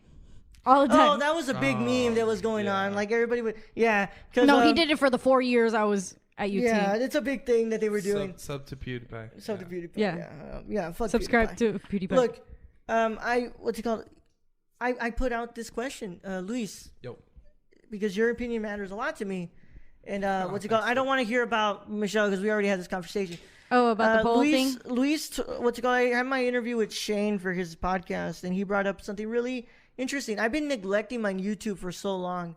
[SPEAKER 4] All the time.
[SPEAKER 1] Oh, that was a big meme that was going on. Like everybody would,
[SPEAKER 4] No, he did it for the 4 years I was at UT.
[SPEAKER 1] Yeah, it's a big thing that they were doing.
[SPEAKER 3] Sub to PewDiePie.
[SPEAKER 1] Sub to PewDiePie.
[SPEAKER 4] Yeah.
[SPEAKER 1] Yeah. Fuck
[SPEAKER 4] Subscribe
[SPEAKER 1] PewDiePie.
[SPEAKER 4] to PewDiePie.
[SPEAKER 1] Look, what's it called? I put out this question, Luis,
[SPEAKER 3] Yo.
[SPEAKER 1] because your opinion matters a lot to me. And what's it called? I don't want to hear about Michelle because we already had this conversation.
[SPEAKER 4] Oh, about the poll
[SPEAKER 1] Luis,
[SPEAKER 4] thing?
[SPEAKER 1] Luis, what's it called? I had my interview with Shane for his podcast, and he brought up something really interesting. I've been neglecting my YouTube for so long,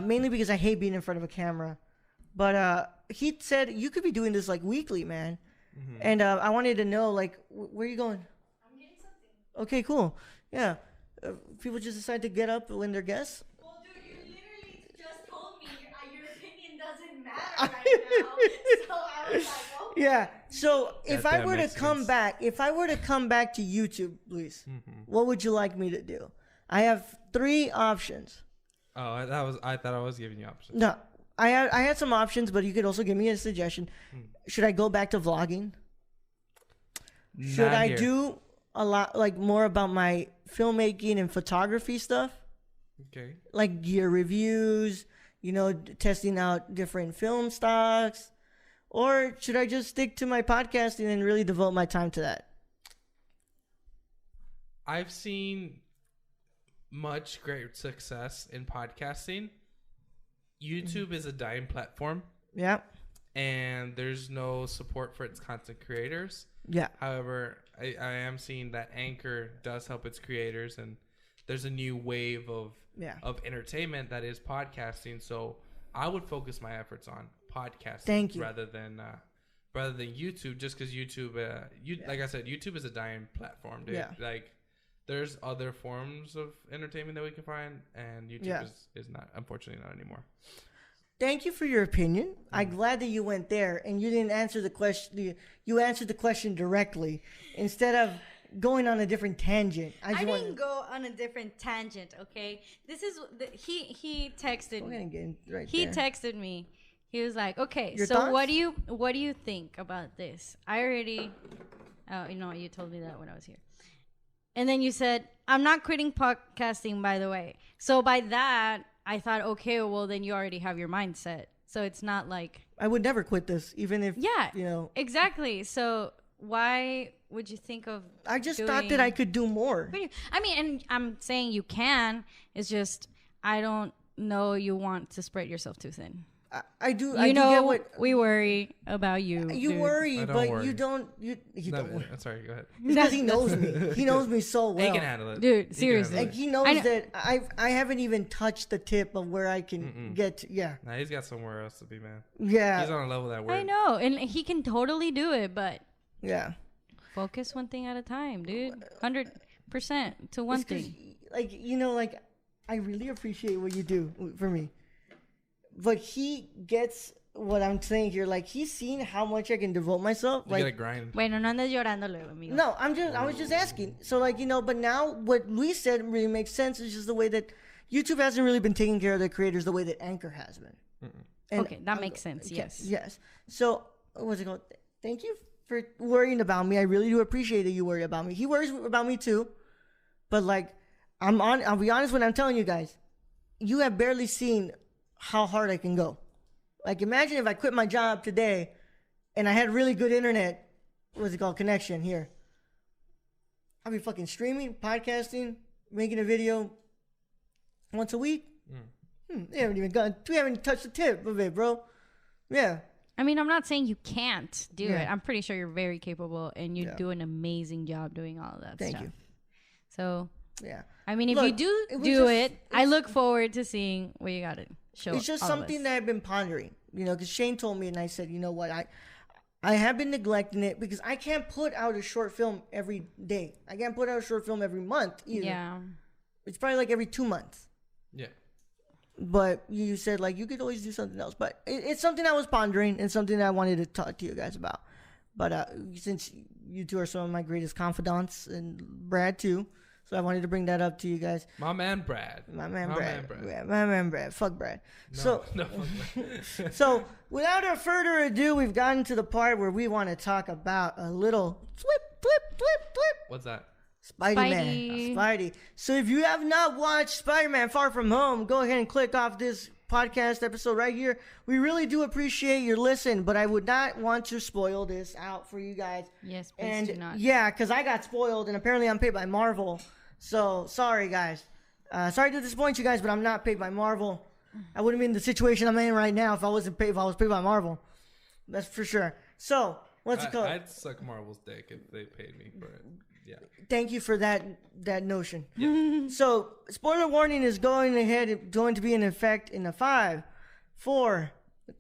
[SPEAKER 1] mainly because I hate being in front of a camera. But he said you could be doing this like weekly, man. And I wanted to know, like, where are you going?
[SPEAKER 2] I'm getting something.
[SPEAKER 1] Okay, cool. Yeah. People just decide to get up when they're guests.
[SPEAKER 2] Well, dude, you literally just told me your opinion doesn't matter right now. So I was like, oh.
[SPEAKER 1] Yeah. So if I
[SPEAKER 3] Goddamn
[SPEAKER 1] were to
[SPEAKER 3] Mexicans.
[SPEAKER 1] come back to YouTube, Luis, what would you like me to do? I have 3 options.
[SPEAKER 3] Oh, I thought I was giving you options.
[SPEAKER 1] No, I had some options, but you could also give me a suggestion. Should I go back to vlogging? Should
[SPEAKER 3] Not
[SPEAKER 1] I
[SPEAKER 3] here.
[SPEAKER 1] do a lot like more about my filmmaking and photography stuff?
[SPEAKER 3] Okay.
[SPEAKER 1] Like gear reviews, testing out different film stocks? Or should I just stick to my podcasting and really devote my time to that?
[SPEAKER 3] I've seen much great success in podcasting. YouTube is a dying platform,
[SPEAKER 1] Yeah.
[SPEAKER 3] and there's no support for its content creators.
[SPEAKER 1] Yeah.
[SPEAKER 3] However, I am seeing that Anchor does help its creators, and there's a new wave of entertainment that is podcasting. So I would focus my efforts on podcasting.
[SPEAKER 1] Thank you.
[SPEAKER 3] Rather than YouTube, just because YouTube, like I said, YouTube is a dying platform, dude.
[SPEAKER 1] Yeah.
[SPEAKER 3] Like, there's other forms of entertainment that we can find, and YouTube is not, unfortunately, not anymore.
[SPEAKER 1] Thank you for your opinion. I'm glad that you went there and you didn't answer the question. You answered the question directly instead of going on a different tangent.
[SPEAKER 4] I didn't go on a different tangent, okay? This is he texted
[SPEAKER 1] Go ahead
[SPEAKER 4] me.
[SPEAKER 1] and get in right
[SPEAKER 4] He
[SPEAKER 1] there.
[SPEAKER 4] texted me. He was like, "Okay,
[SPEAKER 1] Your
[SPEAKER 4] so
[SPEAKER 1] thoughts?
[SPEAKER 4] what do you think about this? I already you told me that when I was here." And then you said, "I'm not quitting podcasting, by the way." So by that, I thought, "Okay, well then you already have your mindset." So it's not like
[SPEAKER 1] I would never quit this, even if
[SPEAKER 4] exactly. So why would you think of?
[SPEAKER 1] I just thought that I could do more.
[SPEAKER 4] I mean, and I'm saying you can. It's just I don't know you want to spread yourself too thin.
[SPEAKER 1] I do.
[SPEAKER 4] You know,
[SPEAKER 1] get what
[SPEAKER 4] we worry about you.
[SPEAKER 1] you
[SPEAKER 4] dude.
[SPEAKER 1] worry,
[SPEAKER 3] I don't
[SPEAKER 1] but
[SPEAKER 3] worry.
[SPEAKER 1] you don't. You don't worry.
[SPEAKER 3] I'm sorry, go ahead.
[SPEAKER 1] Because he knows me. He knows me so well.
[SPEAKER 3] He can handle it.
[SPEAKER 4] Dude,
[SPEAKER 3] He can
[SPEAKER 4] seriously.
[SPEAKER 3] handle
[SPEAKER 1] Like
[SPEAKER 3] it.
[SPEAKER 1] he knows
[SPEAKER 4] I know-
[SPEAKER 1] that I haven't even touched the tip of where I can get to. Yeah.
[SPEAKER 3] Nah, he's got somewhere else to be, man.
[SPEAKER 1] Yeah.
[SPEAKER 3] He's on a level that we're.
[SPEAKER 4] I know, and he can totally do it, but
[SPEAKER 1] Yeah.
[SPEAKER 4] focus one thing at a time, dude. 100% to one
[SPEAKER 1] It's 'cause,
[SPEAKER 4] thing.
[SPEAKER 1] like I really appreciate what you do for me. But he gets what I'm saying here. Like he's seen how much I can devote myself.
[SPEAKER 3] You
[SPEAKER 1] Like
[SPEAKER 3] gotta grind.
[SPEAKER 4] Bueno, no andes llorando luego, amigo.
[SPEAKER 1] no, I was just asking. So like, but now what Luis said really makes sense. It's just the way that YouTube hasn't really been taking care of their creators the way that Anchor has been. And
[SPEAKER 4] Okay, that makes sense, yes.
[SPEAKER 1] Yes. So what's it called? Thank you for worrying about me. I really do appreciate that you worry about me. He worries about me too. But like I'll be honest when I'm telling you guys, you have barely seen how hard I can go. Like imagine if I quit my job today and I had really good internet, connection here. I'll be fucking streaming, podcasting, making a video once a week. We haven't touched the tip of it, bro. Yeah.
[SPEAKER 4] I mean, I'm not saying you can't do
[SPEAKER 1] Yeah.
[SPEAKER 4] it. I'm pretty sure you're very capable and you
[SPEAKER 1] Yeah.
[SPEAKER 4] do an amazing job doing all of that
[SPEAKER 1] Thank
[SPEAKER 4] stuff.
[SPEAKER 1] you.
[SPEAKER 4] So
[SPEAKER 1] Yeah.
[SPEAKER 4] I mean, if you do it, I look forward to seeing what you got to show.
[SPEAKER 1] It's just something that I've been pondering, because Shane told me, and I said, you know what, I have been neglecting it because I can't put out a short film every day. I can't put out a short film every month either.
[SPEAKER 4] Yeah.
[SPEAKER 1] It's probably like every 2 months.
[SPEAKER 3] Yeah.
[SPEAKER 1] But you said like you could always do something else. But it's something I was pondering and something that I wanted to talk to you guys about. But since you two are some of my greatest confidants, and Brad too, so I wanted to bring that up to you guys.
[SPEAKER 3] My man Brad.
[SPEAKER 1] Yeah, my man Brad. Fuck Brad.
[SPEAKER 3] No,
[SPEAKER 1] So without further ado, we've gotten to the part where we want to talk about a little flip.
[SPEAKER 3] What's that?
[SPEAKER 1] Spidey. So if you have not watched Spider-Man Far From Home, go ahead and click off this podcast episode right here. We really do appreciate your listen, but I would not want to spoil this out for you guys.
[SPEAKER 4] Yes, please do not.
[SPEAKER 1] Yeah, because I got spoiled, and apparently I'm paid by Marvel. So sorry, guys. Sorry to disappoint you guys, but I'm not paid by Marvel. I wouldn't be in the situation I'm in right now if I was paid by Marvel. That's for sure. So what's it called?
[SPEAKER 3] I'd suck Marvel's dick if they paid me for it. Yeah.
[SPEAKER 1] Thank you for that notion.
[SPEAKER 3] Yeah.
[SPEAKER 1] So, spoiler warning is going to be in effect in a 5, 4,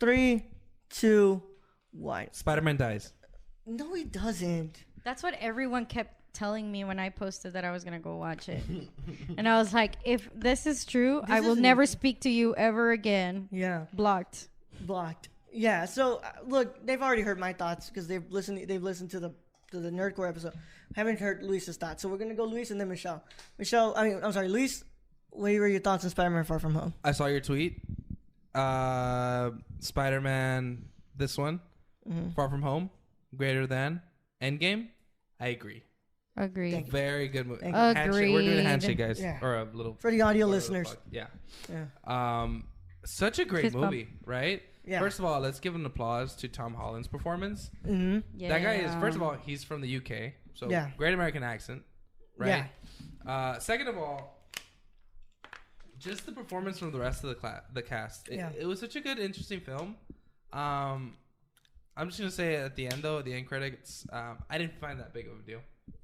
[SPEAKER 1] 3, 2, 1.
[SPEAKER 3] Spider-Man dies.
[SPEAKER 1] No, he doesn't.
[SPEAKER 4] That's what everyone kept telling me when I posted that I was gonna go watch it, and I was like, if this is true, I will never speak to you ever again.
[SPEAKER 1] Yeah.
[SPEAKER 4] Blocked.
[SPEAKER 1] Yeah. So look, they've already heard my thoughts because they've listened to the Nerdcore episode. Haven't heard Luis's thoughts, so we're gonna go Luis and then Michelle. Luis. What were your thoughts on Spider-Man Far From Home?
[SPEAKER 3] I saw your tweet. Spider-Man, this one, Far From Home, greater than Endgame. I agree.
[SPEAKER 4] Agreed.
[SPEAKER 3] Very good movie.
[SPEAKER 4] Agreed.
[SPEAKER 3] We're doing a handshake, guys,
[SPEAKER 1] Yeah.
[SPEAKER 3] or a little
[SPEAKER 1] For the audio listeners.
[SPEAKER 3] Yeah.
[SPEAKER 1] Yeah.
[SPEAKER 3] Such a great
[SPEAKER 4] Fist bump.
[SPEAKER 3] movie, right?
[SPEAKER 1] Yeah.
[SPEAKER 3] First of all, let's give an applause to Tom Holland's performance.
[SPEAKER 1] Mm-hmm.
[SPEAKER 4] Yeah.
[SPEAKER 3] That guy is, first of all, he's from the UK, so
[SPEAKER 1] Yeah.
[SPEAKER 3] great American accent, right? Yeah. Second of all, just the performance from the rest of the cast. It was such a good, interesting film. I'm just gonna say at the end though, the end credits, I didn't find that big of a deal,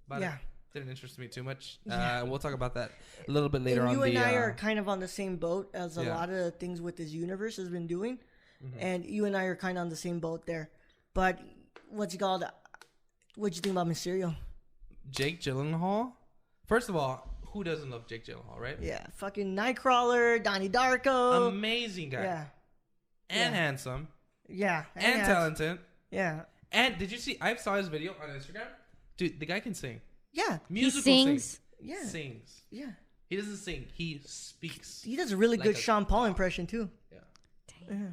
[SPEAKER 3] but it didn't interest me too much. We'll talk about that a little bit later on.
[SPEAKER 1] You and I are kind of on the same boat as a lot of things with this universe has been doing. And you and I are kind of on the same boat there. But what'd you think about Mysterio?
[SPEAKER 3] Jake Gyllenhaal? First of all, who doesn't love Jake Gyllenhaal, right?
[SPEAKER 1] Yeah, fucking Nightcrawler, Donnie Darko.
[SPEAKER 3] Amazing guy.
[SPEAKER 1] Yeah.
[SPEAKER 3] And handsome.
[SPEAKER 1] Yeah.
[SPEAKER 3] And talented.
[SPEAKER 1] Yeah.
[SPEAKER 3] And did you see, I saw his video on Instagram. Dude, the guy can sing.
[SPEAKER 1] Yeah.
[SPEAKER 3] Musical
[SPEAKER 4] he sings.
[SPEAKER 1] Yeah.
[SPEAKER 3] Sings.
[SPEAKER 1] Yeah.
[SPEAKER 3] He doesn't sing. He speaks.
[SPEAKER 1] He does a really
[SPEAKER 3] like
[SPEAKER 1] good
[SPEAKER 3] a
[SPEAKER 1] Sean Paul impression too.
[SPEAKER 3] Yeah.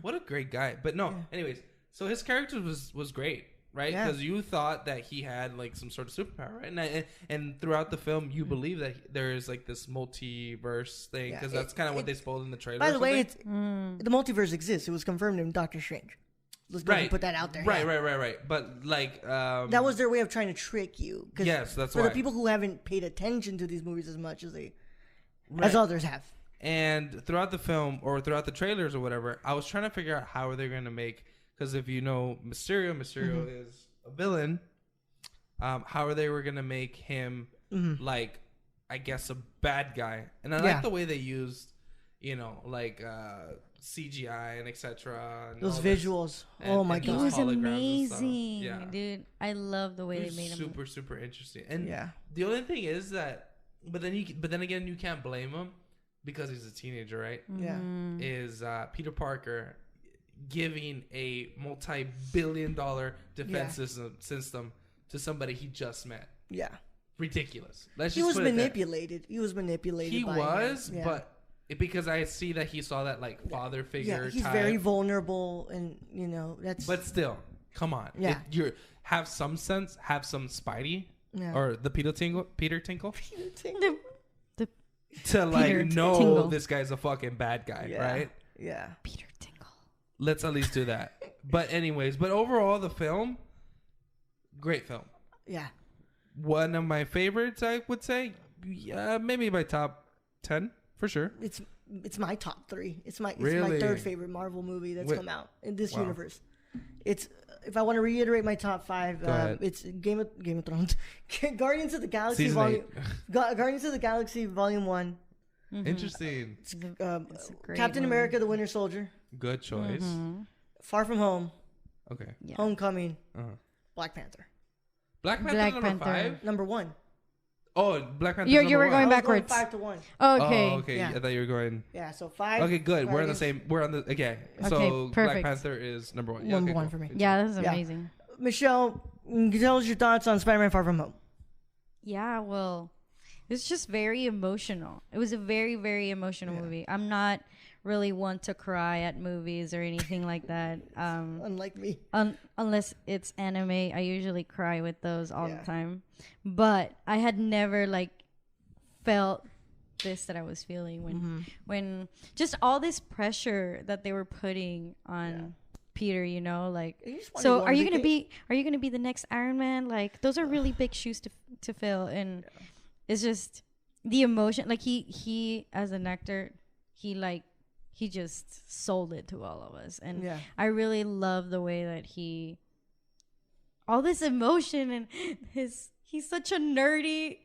[SPEAKER 3] What a great guy. But no, anyways, so his character was great, right?
[SPEAKER 1] Yeah.
[SPEAKER 3] Because you thought that he had like some sort of superpower, right? And throughout the film, you believe that there is like this multiverse thing because that's kind of what they spoiled in the trailer.
[SPEAKER 1] By the way, the multiverse exists. It was confirmed in Doctor Strange. Let's go ahead and put that out there.
[SPEAKER 3] Right. But like
[SPEAKER 1] that was their way of trying to trick you.
[SPEAKER 3] Yes, that's
[SPEAKER 1] for
[SPEAKER 3] why.
[SPEAKER 1] the people who haven't paid attention to these movies as much as as others have.
[SPEAKER 3] And throughout the film or throughout the trailers or whatever, I was trying to figure out how are they going to make, because if you know Mysterio is a villain. How are they were going to make him like, I guess, a bad guy. And I like the way they used, like CGI and etc.
[SPEAKER 1] Those visuals. Oh my god.
[SPEAKER 4] It was amazing, dude. I love the way they made him.
[SPEAKER 3] Super interesting. And the only thing is that, but then again, you can't blame him because he's a teenager, right?
[SPEAKER 1] Yeah.
[SPEAKER 3] Is Peter Parker giving a multi-billion-dollar defense system to somebody he just met?
[SPEAKER 1] Yeah.
[SPEAKER 3] Ridiculous.
[SPEAKER 1] He was manipulated. He was manipulated.
[SPEAKER 3] He was, but because I see that he saw that like father figure.
[SPEAKER 1] Yeah, he's
[SPEAKER 3] type.
[SPEAKER 1] very vulnerable, and that's.
[SPEAKER 3] But still, come on.
[SPEAKER 1] Yeah.
[SPEAKER 3] You have some sense. Have some Spidey.
[SPEAKER 1] Yeah.
[SPEAKER 3] Or the Peter Tinkle.
[SPEAKER 4] The
[SPEAKER 3] To like
[SPEAKER 4] Peter
[SPEAKER 3] know
[SPEAKER 4] Tingle.
[SPEAKER 3] this guy's a fucking bad guy, right?
[SPEAKER 1] Yeah.
[SPEAKER 4] Peter Tingle.
[SPEAKER 3] Let's at least do that. But overall, the film, great film.
[SPEAKER 1] Yeah.
[SPEAKER 3] One of my favorites, I would say. Maybe my top 10 for sure.
[SPEAKER 1] It's my top 3. It's my
[SPEAKER 3] Really?
[SPEAKER 1] third favorite Marvel movie that's come out in this universe. It's if I want to reiterate my top 5, it's Game of Thrones, Guardians of the Galaxy Guardians of the Galaxy Volume 1.
[SPEAKER 3] Mm-hmm. Interesting.
[SPEAKER 1] Captain America: The Winter Soldier.
[SPEAKER 3] Good choice. Mm-hmm.
[SPEAKER 1] Far From Home.
[SPEAKER 3] Okay.
[SPEAKER 1] Yeah. Homecoming. Black Panther.
[SPEAKER 3] Black Panther number 5?
[SPEAKER 1] Number 1.
[SPEAKER 3] Oh, Black Panther.
[SPEAKER 4] You were going backwards.
[SPEAKER 1] 5-1.
[SPEAKER 4] Oh, okay.
[SPEAKER 3] Oh, okay. Yeah. I thought you were going.
[SPEAKER 1] Yeah. So 5.
[SPEAKER 3] Okay, good. We're on the same. We're on the. Okay. So
[SPEAKER 4] perfect.
[SPEAKER 3] Black Panther is number 1.
[SPEAKER 1] Number 1 for me.
[SPEAKER 4] Yeah, this is amazing.
[SPEAKER 1] Michelle, tell us your thoughts on Spider-Man: Far From Home.
[SPEAKER 4] Yeah, well, it's just very emotional. It was a very, very emotional movie. I'm not really one to cry at movies or anything like that.
[SPEAKER 1] Unlike me.
[SPEAKER 4] Unless it's anime, I usually cry with those all the time. But I had never felt this that I was feeling when just all this pressure that they were putting on Peter, so are you gonna be the next Iron Man? Like, those are really big shoes to fill, and it's just the emotion. Like, he as an actor, he just sold it to all of us, and I really love the way that all this emotion, and he's such a nerdy,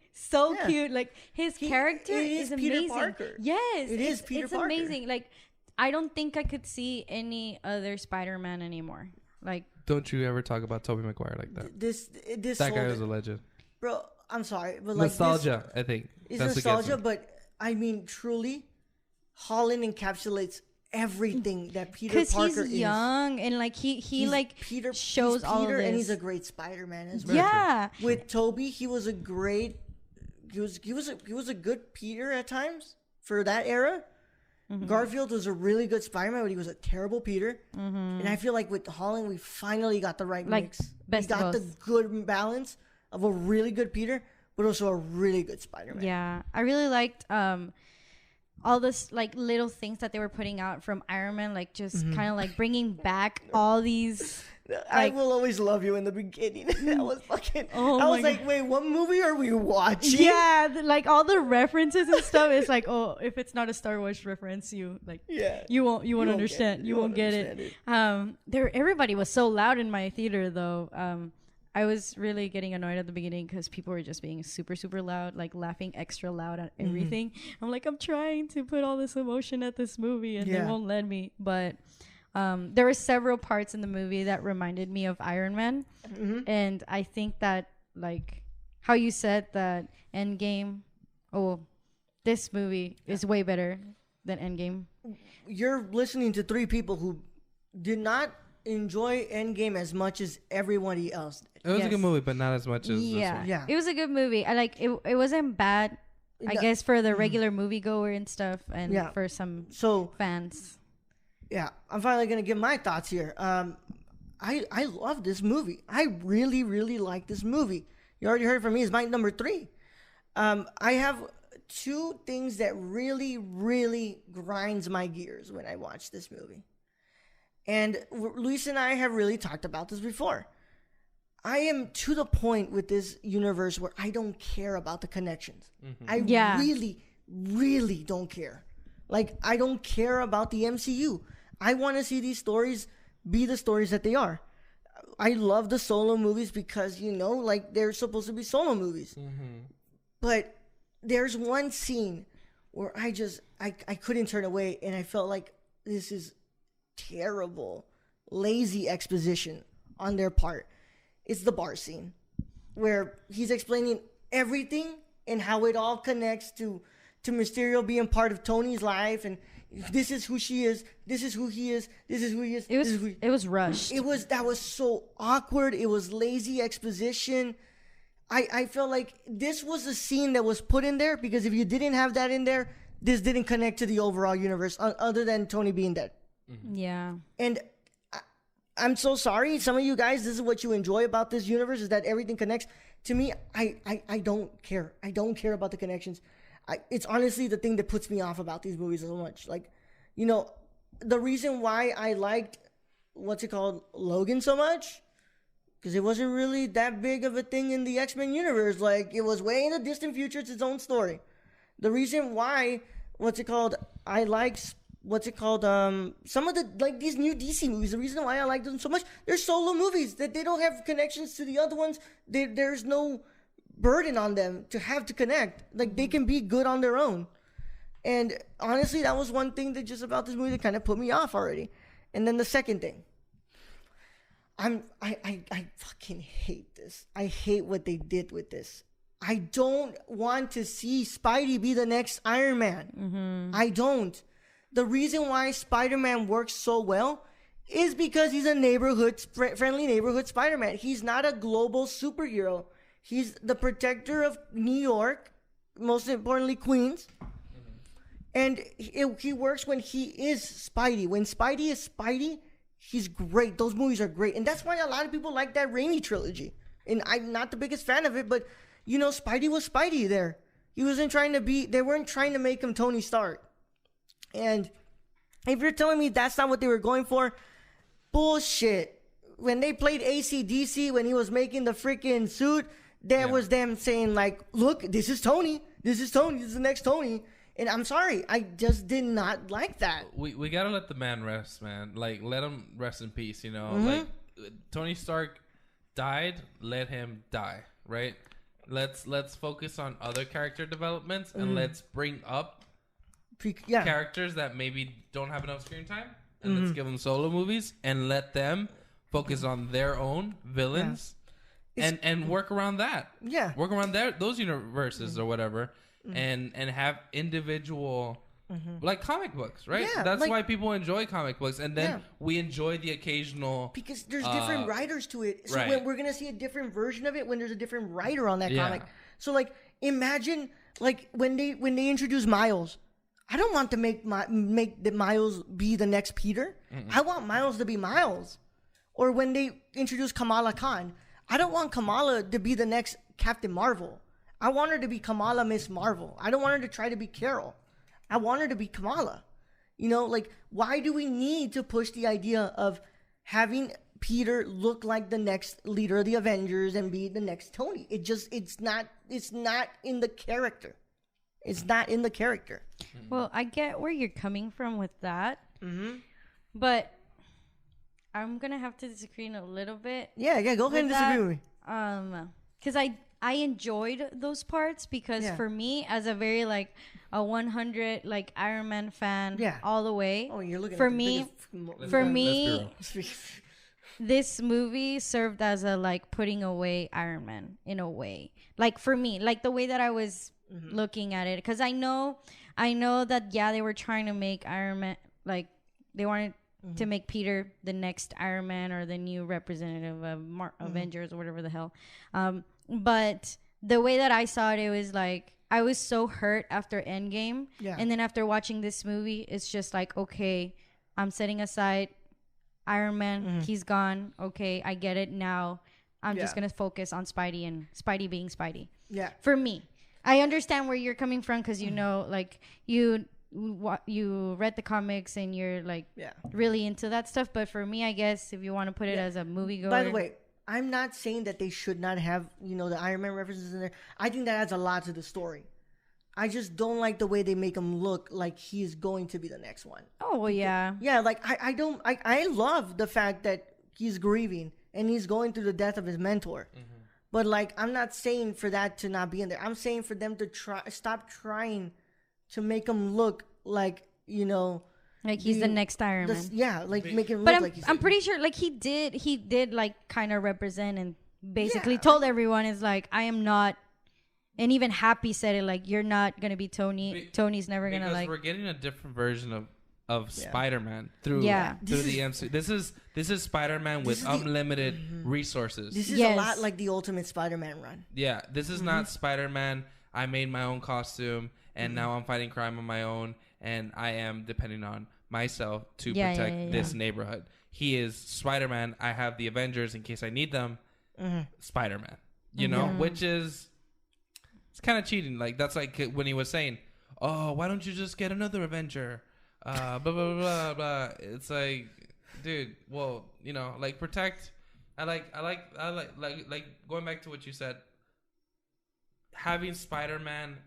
[SPEAKER 4] cute. Like, his character is amazing.
[SPEAKER 1] Peter Parker.
[SPEAKER 4] Yes,
[SPEAKER 1] it's Peter Parker.
[SPEAKER 4] It's amazing. Like, I don't think I could see any other Spider-Man anymore. Like,
[SPEAKER 3] don't you ever talk about Tobey Maguire like that?
[SPEAKER 1] This
[SPEAKER 3] that guy was a legend,
[SPEAKER 1] bro. I'm sorry, but
[SPEAKER 3] nostalgia. I think
[SPEAKER 1] it's nostalgia, but I mean, truly, Holland encapsulates everything that Peter Parker is.
[SPEAKER 4] Because he's young and Peter shows all of this,
[SPEAKER 1] and he's a great Spider-Man as well.
[SPEAKER 4] Yeah,
[SPEAKER 1] with Tobey, he was a good Peter at times for that era. Garfield was a really good Spider-Man, but he was a terrible Peter. And I feel like with Holland, we finally got the right mix. We got the good balance of a really good Peter, but also a really good Spider-Man.
[SPEAKER 4] Yeah, I really liked all this little things that they were putting out from Iron Man, just kind of bringing back all these.
[SPEAKER 1] I will always love you in the beginning. That was fucking. I was like, wait, what movie are we watching?
[SPEAKER 4] Yeah, all the references and stuff. It's if it's not a Star Wars reference, you won't understand. You won't get it. Everybody was so loud in my theater though. I was really getting annoyed at the beginning because people were just being super, super loud, laughing extra loud at everything. I'm I'm trying to put all this emotion at this movie and they won't let me. But there were several parts in the movie that reminded me of Iron Man. And I think that, how you said that Endgame, this movie is way better than Endgame.
[SPEAKER 1] You're listening to 3 people who did not enjoy Endgame as much as everybody else did.
[SPEAKER 3] It was a good movie, but not as much as this one.
[SPEAKER 4] Yeah, it was a good movie. I it wasn't bad, I guess, for the regular moviegoer and stuff, and for some fans.
[SPEAKER 1] Yeah, I'm finally gonna give my thoughts here. I love this movie. I really, really like this movie. You already heard from me. It's my number 3. I have 2 things that really, really grinds my gears when I watch this movie. And Luis and I have really talked about this before. I am to the point with this universe where I don't care about the connections. I really, really don't care. I don't care about the MCU. I want to see these stories be the stories that they are. I love the solo movies because, they're supposed to be solo movies. But there's one scene where I couldn't turn away, and I felt like this is terrible, lazy exposition on their part. It's the bar scene where he's explaining everything and how it all connects to Mysterio being part of Tony's life, and this is who she is, this is who he is, this is who he is.
[SPEAKER 4] It was rushed.
[SPEAKER 1] That was so awkward. It was lazy exposition. I felt like this was a scene that was put in there because if you didn't have that in there, this didn't connect to the overall universe other than Tony being dead.
[SPEAKER 4] Yeah.
[SPEAKER 1] And I'm so sorry. Some of you guys, this is what you enjoy about this universe, is that everything connects. To me, I don't care. I don't care about the connections. It's honestly the thing that puts me off about these movies so much. The reason why I liked, Logan so much, because it wasn't really that big of a thing in the X-Men universe. It was way in the distant future. It's its own story. The reason why, I liked what's it called? Some of the like these new DC movies. The reason why I like them so much, they're solo movies that they don't have connections to the other ones. There's no burden on them to have to connect. Like they can be good on their own. And honestly, that was one thing that just about this movie that kind of put me off already. And then the second thing, I fucking hate this. I hate what they did with this. I don't want to see Spidey be the next Iron Man. Mm-hmm. I don't. The reason why Spider-Man works so well is because he's a friendly neighborhood Spider-Man. He's not a global superhero. He's the protector of New York, most importantly Queens. And he works when he is Spidey. When Spidey is Spidey, he's great. Those movies are great. And that's why a lot of people like that Raimi trilogy. And I'm not the biggest fan of it, but, you know, Spidey was Spidey there. He wasn't trying to be, they weren't trying to make him Tony Stark. And if you're telling me that's not what they were going for, bullshit. When they played AC/DC, when he was making the freaking suit, that was them saying, like, look, this is Tony. This is Tony. This is the next Tony. And I'm sorry, I just did not like that.
[SPEAKER 3] We gotta let the man rest, man. Like, let him rest in peace, you know? Mm-hmm. Like, Tony Stark died, let him die, right? Let's focus on other character developments and let's bring up characters that maybe don't have enough screen time. And let's give them solo movies and let them focus on their own villains and work around that. Yeah. Work around those universes or whatever. And have individual like comic books, right? Yeah, that's like, why people enjoy comic books, and then we enjoy the occasional
[SPEAKER 1] because there's different writers to it. So when we're gonna see a different version of it when there's a different writer on that comic. So like imagine like when they introduce Miles, I don't want to make the Miles be the next Peter. I want Miles to be Miles. Or when they introduce Kamala Khan, I don't want Kamala to be the next Captain Marvel. I want her to be Kamala Miss Marvel. I don't want her to try to be Carol. I want her to be Kamala. You know, like, why do we need to push the idea of having Peter look like the next leader of the Avengers and be the next Tony? It's not in the character. It's not in the character.
[SPEAKER 4] Well, I get where you're coming from with that. But I'm going to have to disagree in a little bit.
[SPEAKER 1] Yeah, go ahead and disagree with me.
[SPEAKER 4] Because I enjoyed those parts because for me, as a very like a 100 like Iron Man fan all the way.
[SPEAKER 1] Oh, you're looking
[SPEAKER 4] for
[SPEAKER 1] at
[SPEAKER 4] me. For me, this movie served as a like putting away Iron Man in a way. Like for me, like the way that I was looking at it, because I know that they were trying to make Iron Man like they wanted to make Peter the next Iron Man or the new representative of Avengers or whatever the hell. But the way that I saw it, it was like I was so hurt after Endgame. Yeah. And then after watching this movie, it's just like, okay, I'm setting aside Iron Man. He's gone. Okay, I get it now. I'm just going to focus on Spidey and Spidey being Spidey. Yeah. For me. I understand where you're coming from because, you know, like you read the comics and you're like really into that stuff. But for me, I guess if you want to put it as a moviegoer.
[SPEAKER 1] By the way, I'm not saying that they should not have, you know, the Iron Man references in there. I think that adds a lot to the story. I just don't like the way they make him look like he's going to be the next one.
[SPEAKER 4] Oh, well, yeah.
[SPEAKER 1] Yeah, like I love the fact that he's grieving and he's going through the death of his mentor. But like, I'm not saying for that to not be in there. I'm saying for them to stop trying to make him look like, you know,
[SPEAKER 4] like he's the next Iron Man.
[SPEAKER 1] Make him look like he's...
[SPEAKER 4] I'm pretty sure, like, he did, like, kind of represent and basically told everyone, is like, I am not... And even Happy said it, like, you're not going to be Tony. Tony's never going to, like...
[SPEAKER 3] Because we're getting a different version of Spider-Man through the MCU. This is Spider-Man with unlimited resources.
[SPEAKER 1] This is a lot like the Ultimate Spider-Man run.
[SPEAKER 3] Yeah, this is not Spider-Man, I made my own costume, and now I'm fighting crime on my own, and I am depending on myself to protect this neighborhood. He is Spider-Man. I have the Avengers in case I need them. Spider-Man, you know, which is, it's kind of cheating. Like, that's like when he was saying, oh, why don't you just get another Avenger? Blah, blah, blah, blah, blah. It's like, dude, well, you know, like, protect. I like going back to what you said, having Spider-Man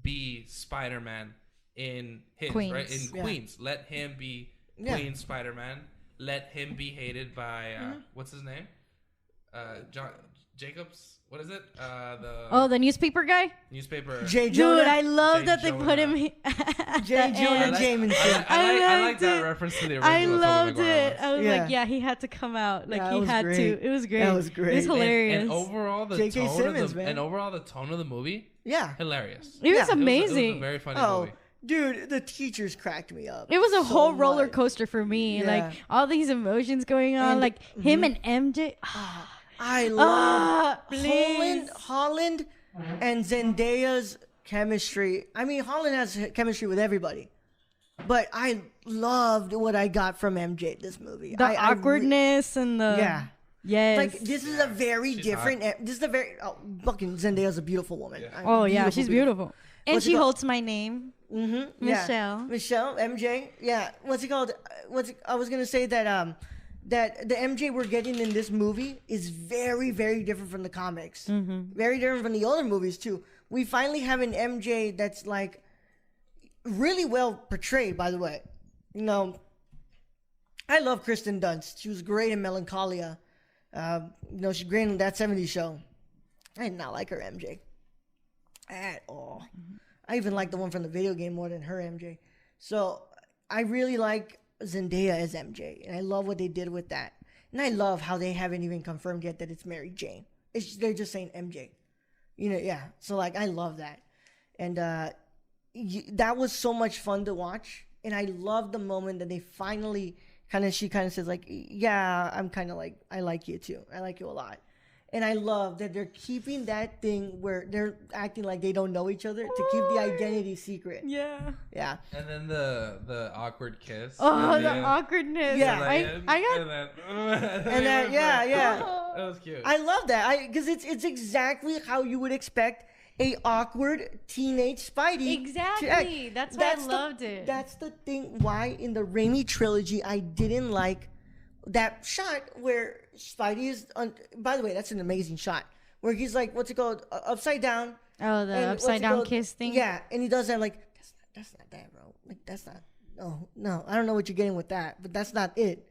[SPEAKER 3] be Spider-Man in his
[SPEAKER 4] Queens.
[SPEAKER 3] right in
[SPEAKER 1] Yeah.
[SPEAKER 3] Queens. Let him be Queen Spider-Man. Let him be hated by what's his name? John Jacobs. What is it?
[SPEAKER 4] The newspaper guy.
[SPEAKER 3] Newspaper.
[SPEAKER 1] J.
[SPEAKER 4] Dude,
[SPEAKER 1] Jonah.
[SPEAKER 4] I love
[SPEAKER 3] J.
[SPEAKER 4] that they put him.
[SPEAKER 1] J. Jonah Jameson.
[SPEAKER 3] I like
[SPEAKER 4] loved
[SPEAKER 3] that
[SPEAKER 4] it.
[SPEAKER 3] reference to the original.
[SPEAKER 4] I
[SPEAKER 3] Tobey
[SPEAKER 4] loved
[SPEAKER 3] Maguire
[SPEAKER 4] it.
[SPEAKER 3] one.
[SPEAKER 4] I was
[SPEAKER 1] Yeah.
[SPEAKER 4] like, yeah, he had to come out. Like
[SPEAKER 1] Yeah, it
[SPEAKER 4] he
[SPEAKER 1] was
[SPEAKER 4] had
[SPEAKER 1] great.
[SPEAKER 4] to. It was great.
[SPEAKER 1] That was great.
[SPEAKER 4] It was hilarious.
[SPEAKER 3] And overall, the
[SPEAKER 1] J.K.
[SPEAKER 3] tone
[SPEAKER 1] Simmons,
[SPEAKER 3] of the
[SPEAKER 1] man.
[SPEAKER 3] and overall the tone of the movie,
[SPEAKER 1] Yeah.
[SPEAKER 3] hilarious.
[SPEAKER 4] It was
[SPEAKER 1] Yeah.
[SPEAKER 4] amazing.
[SPEAKER 3] It was a very funny
[SPEAKER 1] Oh,
[SPEAKER 3] movie.
[SPEAKER 1] dude, the teachers cracked me up.
[SPEAKER 4] It was a
[SPEAKER 1] so
[SPEAKER 4] whole roller
[SPEAKER 1] much.
[SPEAKER 4] coaster for me.
[SPEAKER 1] Yeah.
[SPEAKER 4] Like all these emotions going on.
[SPEAKER 1] And-
[SPEAKER 4] like him and MJ.
[SPEAKER 1] I love
[SPEAKER 4] please.
[SPEAKER 1] Holland and Zendaya's chemistry. I mean, Holland has chemistry with everybody, but I loved what I got from MJ this movie.
[SPEAKER 4] The awkwardness and the
[SPEAKER 1] yeah.
[SPEAKER 4] yes.
[SPEAKER 1] Like this is a very
[SPEAKER 3] She's
[SPEAKER 1] different. This is a very fucking Zendaya's a beautiful woman.
[SPEAKER 3] Yeah.
[SPEAKER 4] oh yeah, she's beautiful. And
[SPEAKER 1] What's it
[SPEAKER 4] she
[SPEAKER 1] called?
[SPEAKER 4] holds my name.
[SPEAKER 1] Mm-hmm.
[SPEAKER 4] Michelle.
[SPEAKER 1] MJ. Yeah. What's it called? I was gonna say that that the MJ we're getting in this movie is very, very different from the comics.
[SPEAKER 4] Mm-hmm.
[SPEAKER 1] Very different from the other movies too. We finally have an MJ that's like really well portrayed. By the way, you know, I love Kristen Dunst. She was great in Melancholia. She's great in that '70s show. I did not like her MJ at all. I even like the one from the video game more than her MJ. So I really like Zendaya as MJ, and I love what they did with that. And I love how they haven't even confirmed yet that it's Mary Jane. They're just saying MJ. Yeah. So like I love that, and that was so much fun to watch. And I love the moment that they finally she kind of says like, yeah, I'm kind of like I like you too. I like you a lot. And I love that they're keeping that thing where they're acting like they don't know each other to keep the identity secret.
[SPEAKER 4] Yeah.
[SPEAKER 1] Yeah.
[SPEAKER 3] And then the awkward kiss.
[SPEAKER 4] Oh,
[SPEAKER 3] at
[SPEAKER 4] the
[SPEAKER 3] end.
[SPEAKER 4] awkwardness.
[SPEAKER 1] Yeah.
[SPEAKER 4] I got.
[SPEAKER 1] And then, yeah.
[SPEAKER 3] That was cute.
[SPEAKER 1] I love that. Because it's exactly how you would expect a awkward teenage Spidey to act.
[SPEAKER 4] Exactly. That's why I loved it.
[SPEAKER 1] That's the thing why in the Raimi trilogy I didn't like that shot where Spidey is by the way, that's an amazing shot where he's like, what's it called, upside down.
[SPEAKER 4] Oh, the
[SPEAKER 1] And
[SPEAKER 4] upside down kiss thing.
[SPEAKER 1] Yeah, and he does that like that's not that, bro. Like that's not. No, I don't know what you're getting with that, but that's not it.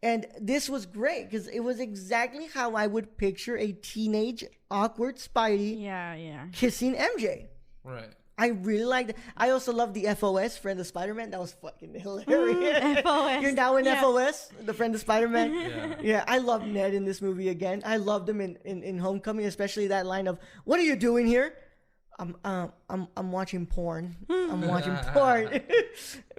[SPEAKER 1] And this was great because it was exactly how I would picture a teenage awkward Spidey
[SPEAKER 4] Yeah.
[SPEAKER 1] kissing MJ.
[SPEAKER 3] Right.
[SPEAKER 1] I really liked it. I also love the FOS, Friend of Spider-Man. That was fucking hilarious.
[SPEAKER 4] FOS.
[SPEAKER 1] You're now in
[SPEAKER 4] Yeah.
[SPEAKER 1] FOS, the Friend of Spider-Man.
[SPEAKER 3] Yeah.
[SPEAKER 1] Yeah, I love Ned in this movie again. I loved him in Homecoming, especially that line of, "What are you doing here?" I'm watching porn. I'm watching porn.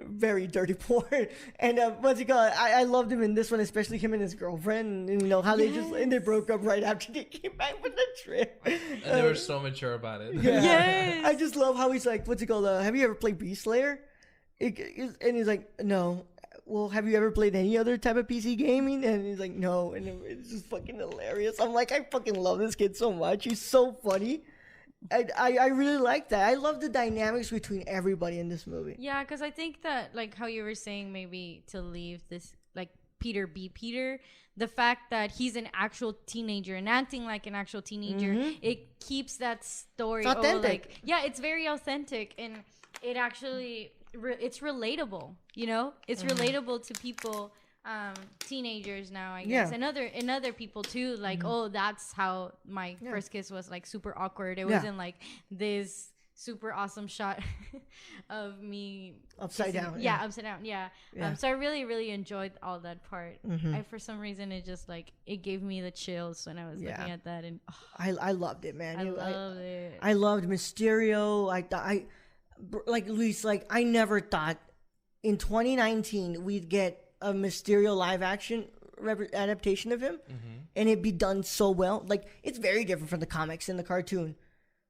[SPEAKER 1] Very dirty porn. And what's it called? I loved him in this one, especially him and his girlfriend. And you know how they they broke up right after they came back from the trip.
[SPEAKER 3] And they were so mature about it.
[SPEAKER 1] Yeah.
[SPEAKER 4] Yes.
[SPEAKER 1] I just love how he's like, what's it called? Have you ever played Beast Slayer? And he's like, no. Well, have you ever played any other type of PC gaming? And he's like, no. And it's just fucking hilarious. I'm like, I fucking love this kid so much. He's so funny. I really like that. I love the dynamics between everybody in this movie.
[SPEAKER 4] Yeah, because I think that, like how you were saying, maybe to leave this, like, Peter be Peter, the fact that he's an actual teenager and acting like an actual teenager, it keeps that story.
[SPEAKER 1] It's authentic.
[SPEAKER 4] It's very authentic, and it actually, it's relatable, you know? It's relatable to people, teenagers now, I guess.
[SPEAKER 1] Yeah.
[SPEAKER 4] And other people too, like, oh, that's how my first kiss was, like, super awkward. It
[SPEAKER 1] Yeah.
[SPEAKER 4] wasn't like this super awesome shot of me
[SPEAKER 1] Upside
[SPEAKER 4] kissing-
[SPEAKER 1] down.
[SPEAKER 4] Yeah, upside down. Yeah.
[SPEAKER 1] Yeah.
[SPEAKER 4] So I really enjoyed all that part. For some reason, it just like it gave me the chills when I was looking at that, and
[SPEAKER 1] I loved it, man.
[SPEAKER 4] I loved it.
[SPEAKER 1] I loved Mysterio. I like Luis. Like I never thought in 2019 we'd get a Mysterio live action adaptation of him, and it'd be done so well. Like it's very different from the comics and the cartoon,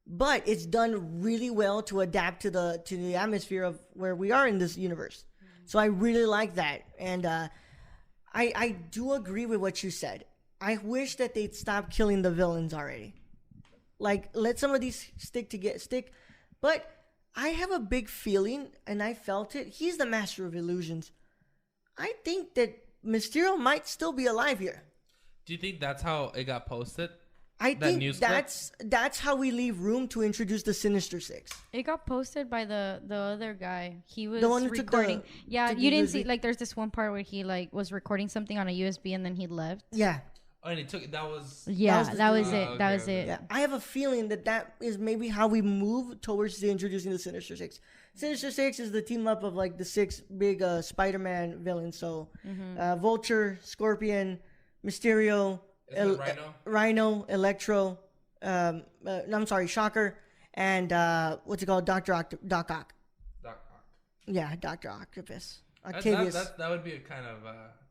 [SPEAKER 1] but it's done really well to adapt to the atmosphere of where we are in this universe. So I really like that, and I do agree with what you said. I wish that they'd stop killing the villains already. Like let some of these stick. But I have a big feeling, and I felt it. He's the master of illusions. I think that Mysterio might still be alive here.
[SPEAKER 3] Do you think that's how it got posted?
[SPEAKER 1] I think that's how we leave room to introduce the Sinister Six.
[SPEAKER 4] It got posted by the other guy. He was
[SPEAKER 1] the one who
[SPEAKER 4] recording.
[SPEAKER 1] Yeah,
[SPEAKER 4] you didn't see, like, there's this one part where he like was recording something on a USB and then he left.
[SPEAKER 1] Yeah.
[SPEAKER 3] Oh, and he took that was.
[SPEAKER 4] Yeah, that was it.
[SPEAKER 3] Okay,
[SPEAKER 4] that was it.
[SPEAKER 1] Yeah, I have a feeling that is maybe how we move towards introducing the Sinister Six. Sinister Six is the team up of like the 6 big Spider-Man villains. So, Vulture, Scorpion, Mysterio, Rhino, Electro. I'm sorry, Shocker, and what's it called? Doc Ock. Yeah, Dr. Octopus. Octavius.
[SPEAKER 3] That would be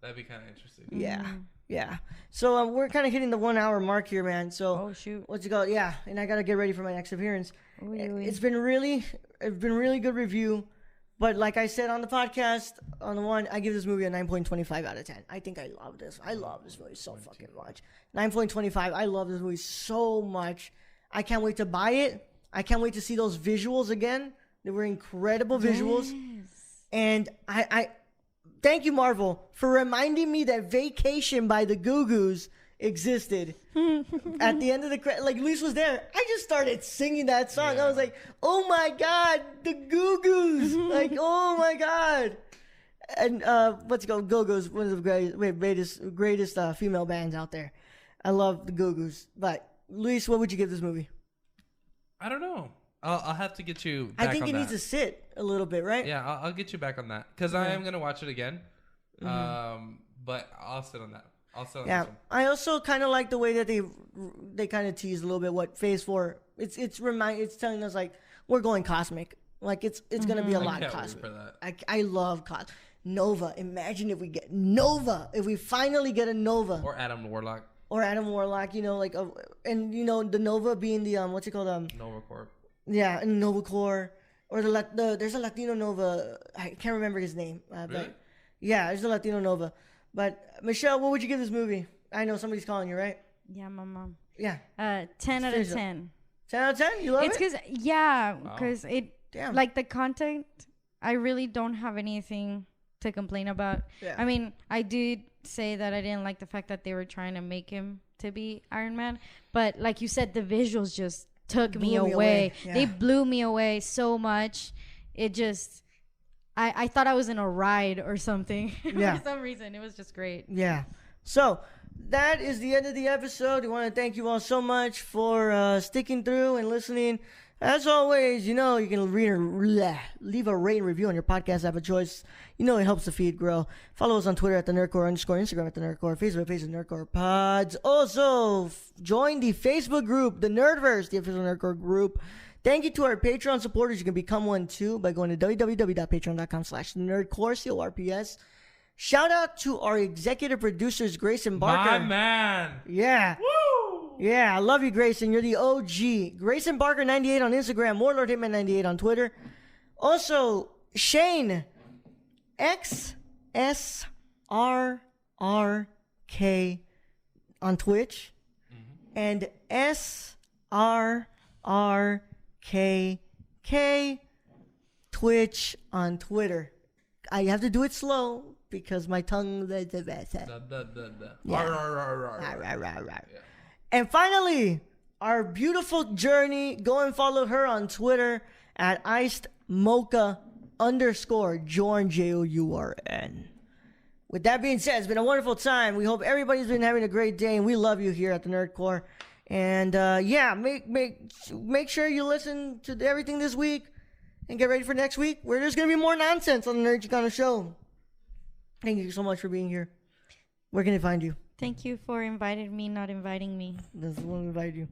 [SPEAKER 3] that'd be kind of interesting.
[SPEAKER 1] Yeah. Yeah. So we're kind of hitting the 1 hour mark here, man. So
[SPEAKER 4] Oh shoot.
[SPEAKER 1] what's it called? Yeah, and I gotta get ready for my next appearance. It's been really good review. But like I said on the podcast, on the one, I give this movie a 9.25 out of 10. I think I love this. I love this movie so fucking much. 9.25. I love this movie so much. I can't wait to buy it. I can't wait to see those visuals again. They were incredible visuals.
[SPEAKER 4] Yes.
[SPEAKER 1] And I thank you, Marvel, for reminding me that Vacation by the Goo Goos existed. At the end of the credit, like Luis was there. I just started singing that song. I was like, "Oh my god, the Goo Goos!" Like, "Oh my god!" And what's it called? Go Go's, one of the greatest female bands out there. I love the Goo Goos. But Luis, what would you give this movie?
[SPEAKER 3] I don't know. I'll have to get you back
[SPEAKER 1] I think
[SPEAKER 3] on
[SPEAKER 1] it
[SPEAKER 3] that.
[SPEAKER 1] needs to sit a little bit, right?
[SPEAKER 3] Yeah, I'll get you back on that because I am gonna watch it again. But I'll sit on that. I'll sit on this one.
[SPEAKER 1] I also kind of like the way that they kind of tease a little bit what Phase 4. It's telling us like we're going cosmic. Like it's gonna be a lot of cosmic.
[SPEAKER 3] For that.
[SPEAKER 1] I love cosmic. Nova. Imagine if we get Nova. If we finally get a Nova.
[SPEAKER 3] Or Adam Warlock.
[SPEAKER 1] You know, like and you know the Nova being the what's it called
[SPEAKER 3] Nova Corp.
[SPEAKER 1] Yeah, and Nova Corps or there's a Latino Nova. I can't remember his name.
[SPEAKER 3] Really?
[SPEAKER 1] But yeah, there's a Latino Nova. But Michelle, what would you give this movie? I know somebody's calling you, right?
[SPEAKER 4] Yeah, my mom.
[SPEAKER 1] Yeah.
[SPEAKER 4] 10 out of 10.
[SPEAKER 1] 10 out of 10? You love
[SPEAKER 4] It's
[SPEAKER 1] it?
[SPEAKER 4] because it
[SPEAKER 1] Damn.
[SPEAKER 4] like the content. I really don't have anything to complain about.
[SPEAKER 1] Yeah.
[SPEAKER 4] I mean, I did say that I didn't like the fact that they were trying to make him to be Iron Man, but like you said, the visuals just took me away.
[SPEAKER 1] Yeah.
[SPEAKER 4] They blew me away so much. It just, I thought I was in a ride or something.
[SPEAKER 1] Yeah.
[SPEAKER 4] For some reason, it was just great.
[SPEAKER 1] Yeah. So that is the end of the episode. We want to thank you all so much for sticking through and listening. As always, you know, you can leave a rate and review on your podcast app of choice. You know, it helps the feed grow. Follow us on Twitter at the Nerdcore _, Instagram at the Nerdcore, Facebook page at Nerdcore Pods. Also, join the Facebook group, the Nerdverse, the official Nerdcore group. Thank you to our Patreon supporters. You can become one too by going to www.patreon.com/nerdcore, CORPS. Shout out to our executive producers, Grayson Barker.
[SPEAKER 3] My man.
[SPEAKER 1] Yeah.
[SPEAKER 3] Woo!
[SPEAKER 1] Yeah, I love you, Grayson. You're the OG. Grayson Barker 98 on Instagram, Warlord Hitman 98 on Twitter. Also, Shane XSRRK on Twitch and SRRKK Twitch on Twitter. I have to do it slow because my tongue. And finally, our beautiful Journey. Go and follow her on Twitter at icedmocha_Jorn, JOURN. With that being said, it's been a wonderful time. We hope everybody's been having a great day, and we love you here at the Nerdcore. And make sure you listen to everything this week and get ready for next week, where there's going to be more nonsense on the Nerd Chicano show. Thank you so much for being here. Where can they find you?
[SPEAKER 4] Thank you for inviting me, not inviting me.
[SPEAKER 1] That's the one who invited you.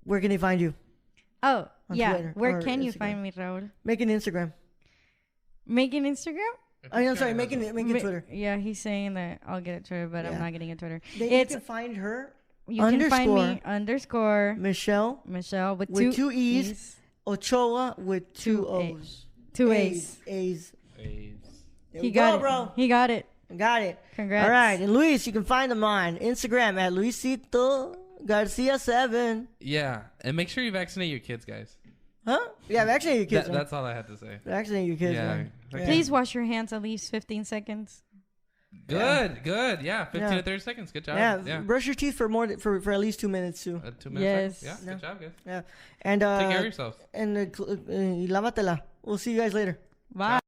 [SPEAKER 1] Where can they find you?
[SPEAKER 4] Oh, yeah.
[SPEAKER 1] Twitter
[SPEAKER 4] Where
[SPEAKER 1] or
[SPEAKER 4] can you
[SPEAKER 1] Instagram?
[SPEAKER 4] find me, Raul?
[SPEAKER 1] Make an Instagram.
[SPEAKER 4] Make an Instagram?
[SPEAKER 1] I'm sorry, make it Twitter.
[SPEAKER 4] Yeah, he's saying that I'll get a Twitter, but
[SPEAKER 1] Yeah.
[SPEAKER 4] I'm not getting a Twitter.
[SPEAKER 1] You can find her.
[SPEAKER 4] You can find me _
[SPEAKER 1] Michelle
[SPEAKER 4] with
[SPEAKER 1] two E's. Ochoa with two O's.
[SPEAKER 4] Two A's.
[SPEAKER 1] A's. There we
[SPEAKER 4] He got
[SPEAKER 1] go,
[SPEAKER 4] it.
[SPEAKER 1] bro.
[SPEAKER 4] He got it.
[SPEAKER 1] Got it.
[SPEAKER 4] Congrats.
[SPEAKER 1] All right. And Luis, you can find him on Instagram at Luisito Garcia 7.
[SPEAKER 3] Yeah, and make sure you vaccinate your kids, guys.
[SPEAKER 1] Huh? Yeah, vaccinate your kids.
[SPEAKER 3] That's all I had to say.
[SPEAKER 1] Vaccinate your kids,
[SPEAKER 3] Yeah.
[SPEAKER 1] man. Yeah.
[SPEAKER 4] Please wash your hands at least 15 seconds.
[SPEAKER 3] Good. Yeah, 15 to 30 seconds. Good job.
[SPEAKER 1] Yeah. Brush your teeth for for at least 2 minutes too.
[SPEAKER 3] 2 minutes. Yes. Yeah. Good job, guys.
[SPEAKER 1] Yeah. And
[SPEAKER 3] take care of yourself.
[SPEAKER 1] And lávatela. We'll see you guys later.
[SPEAKER 4] Bye.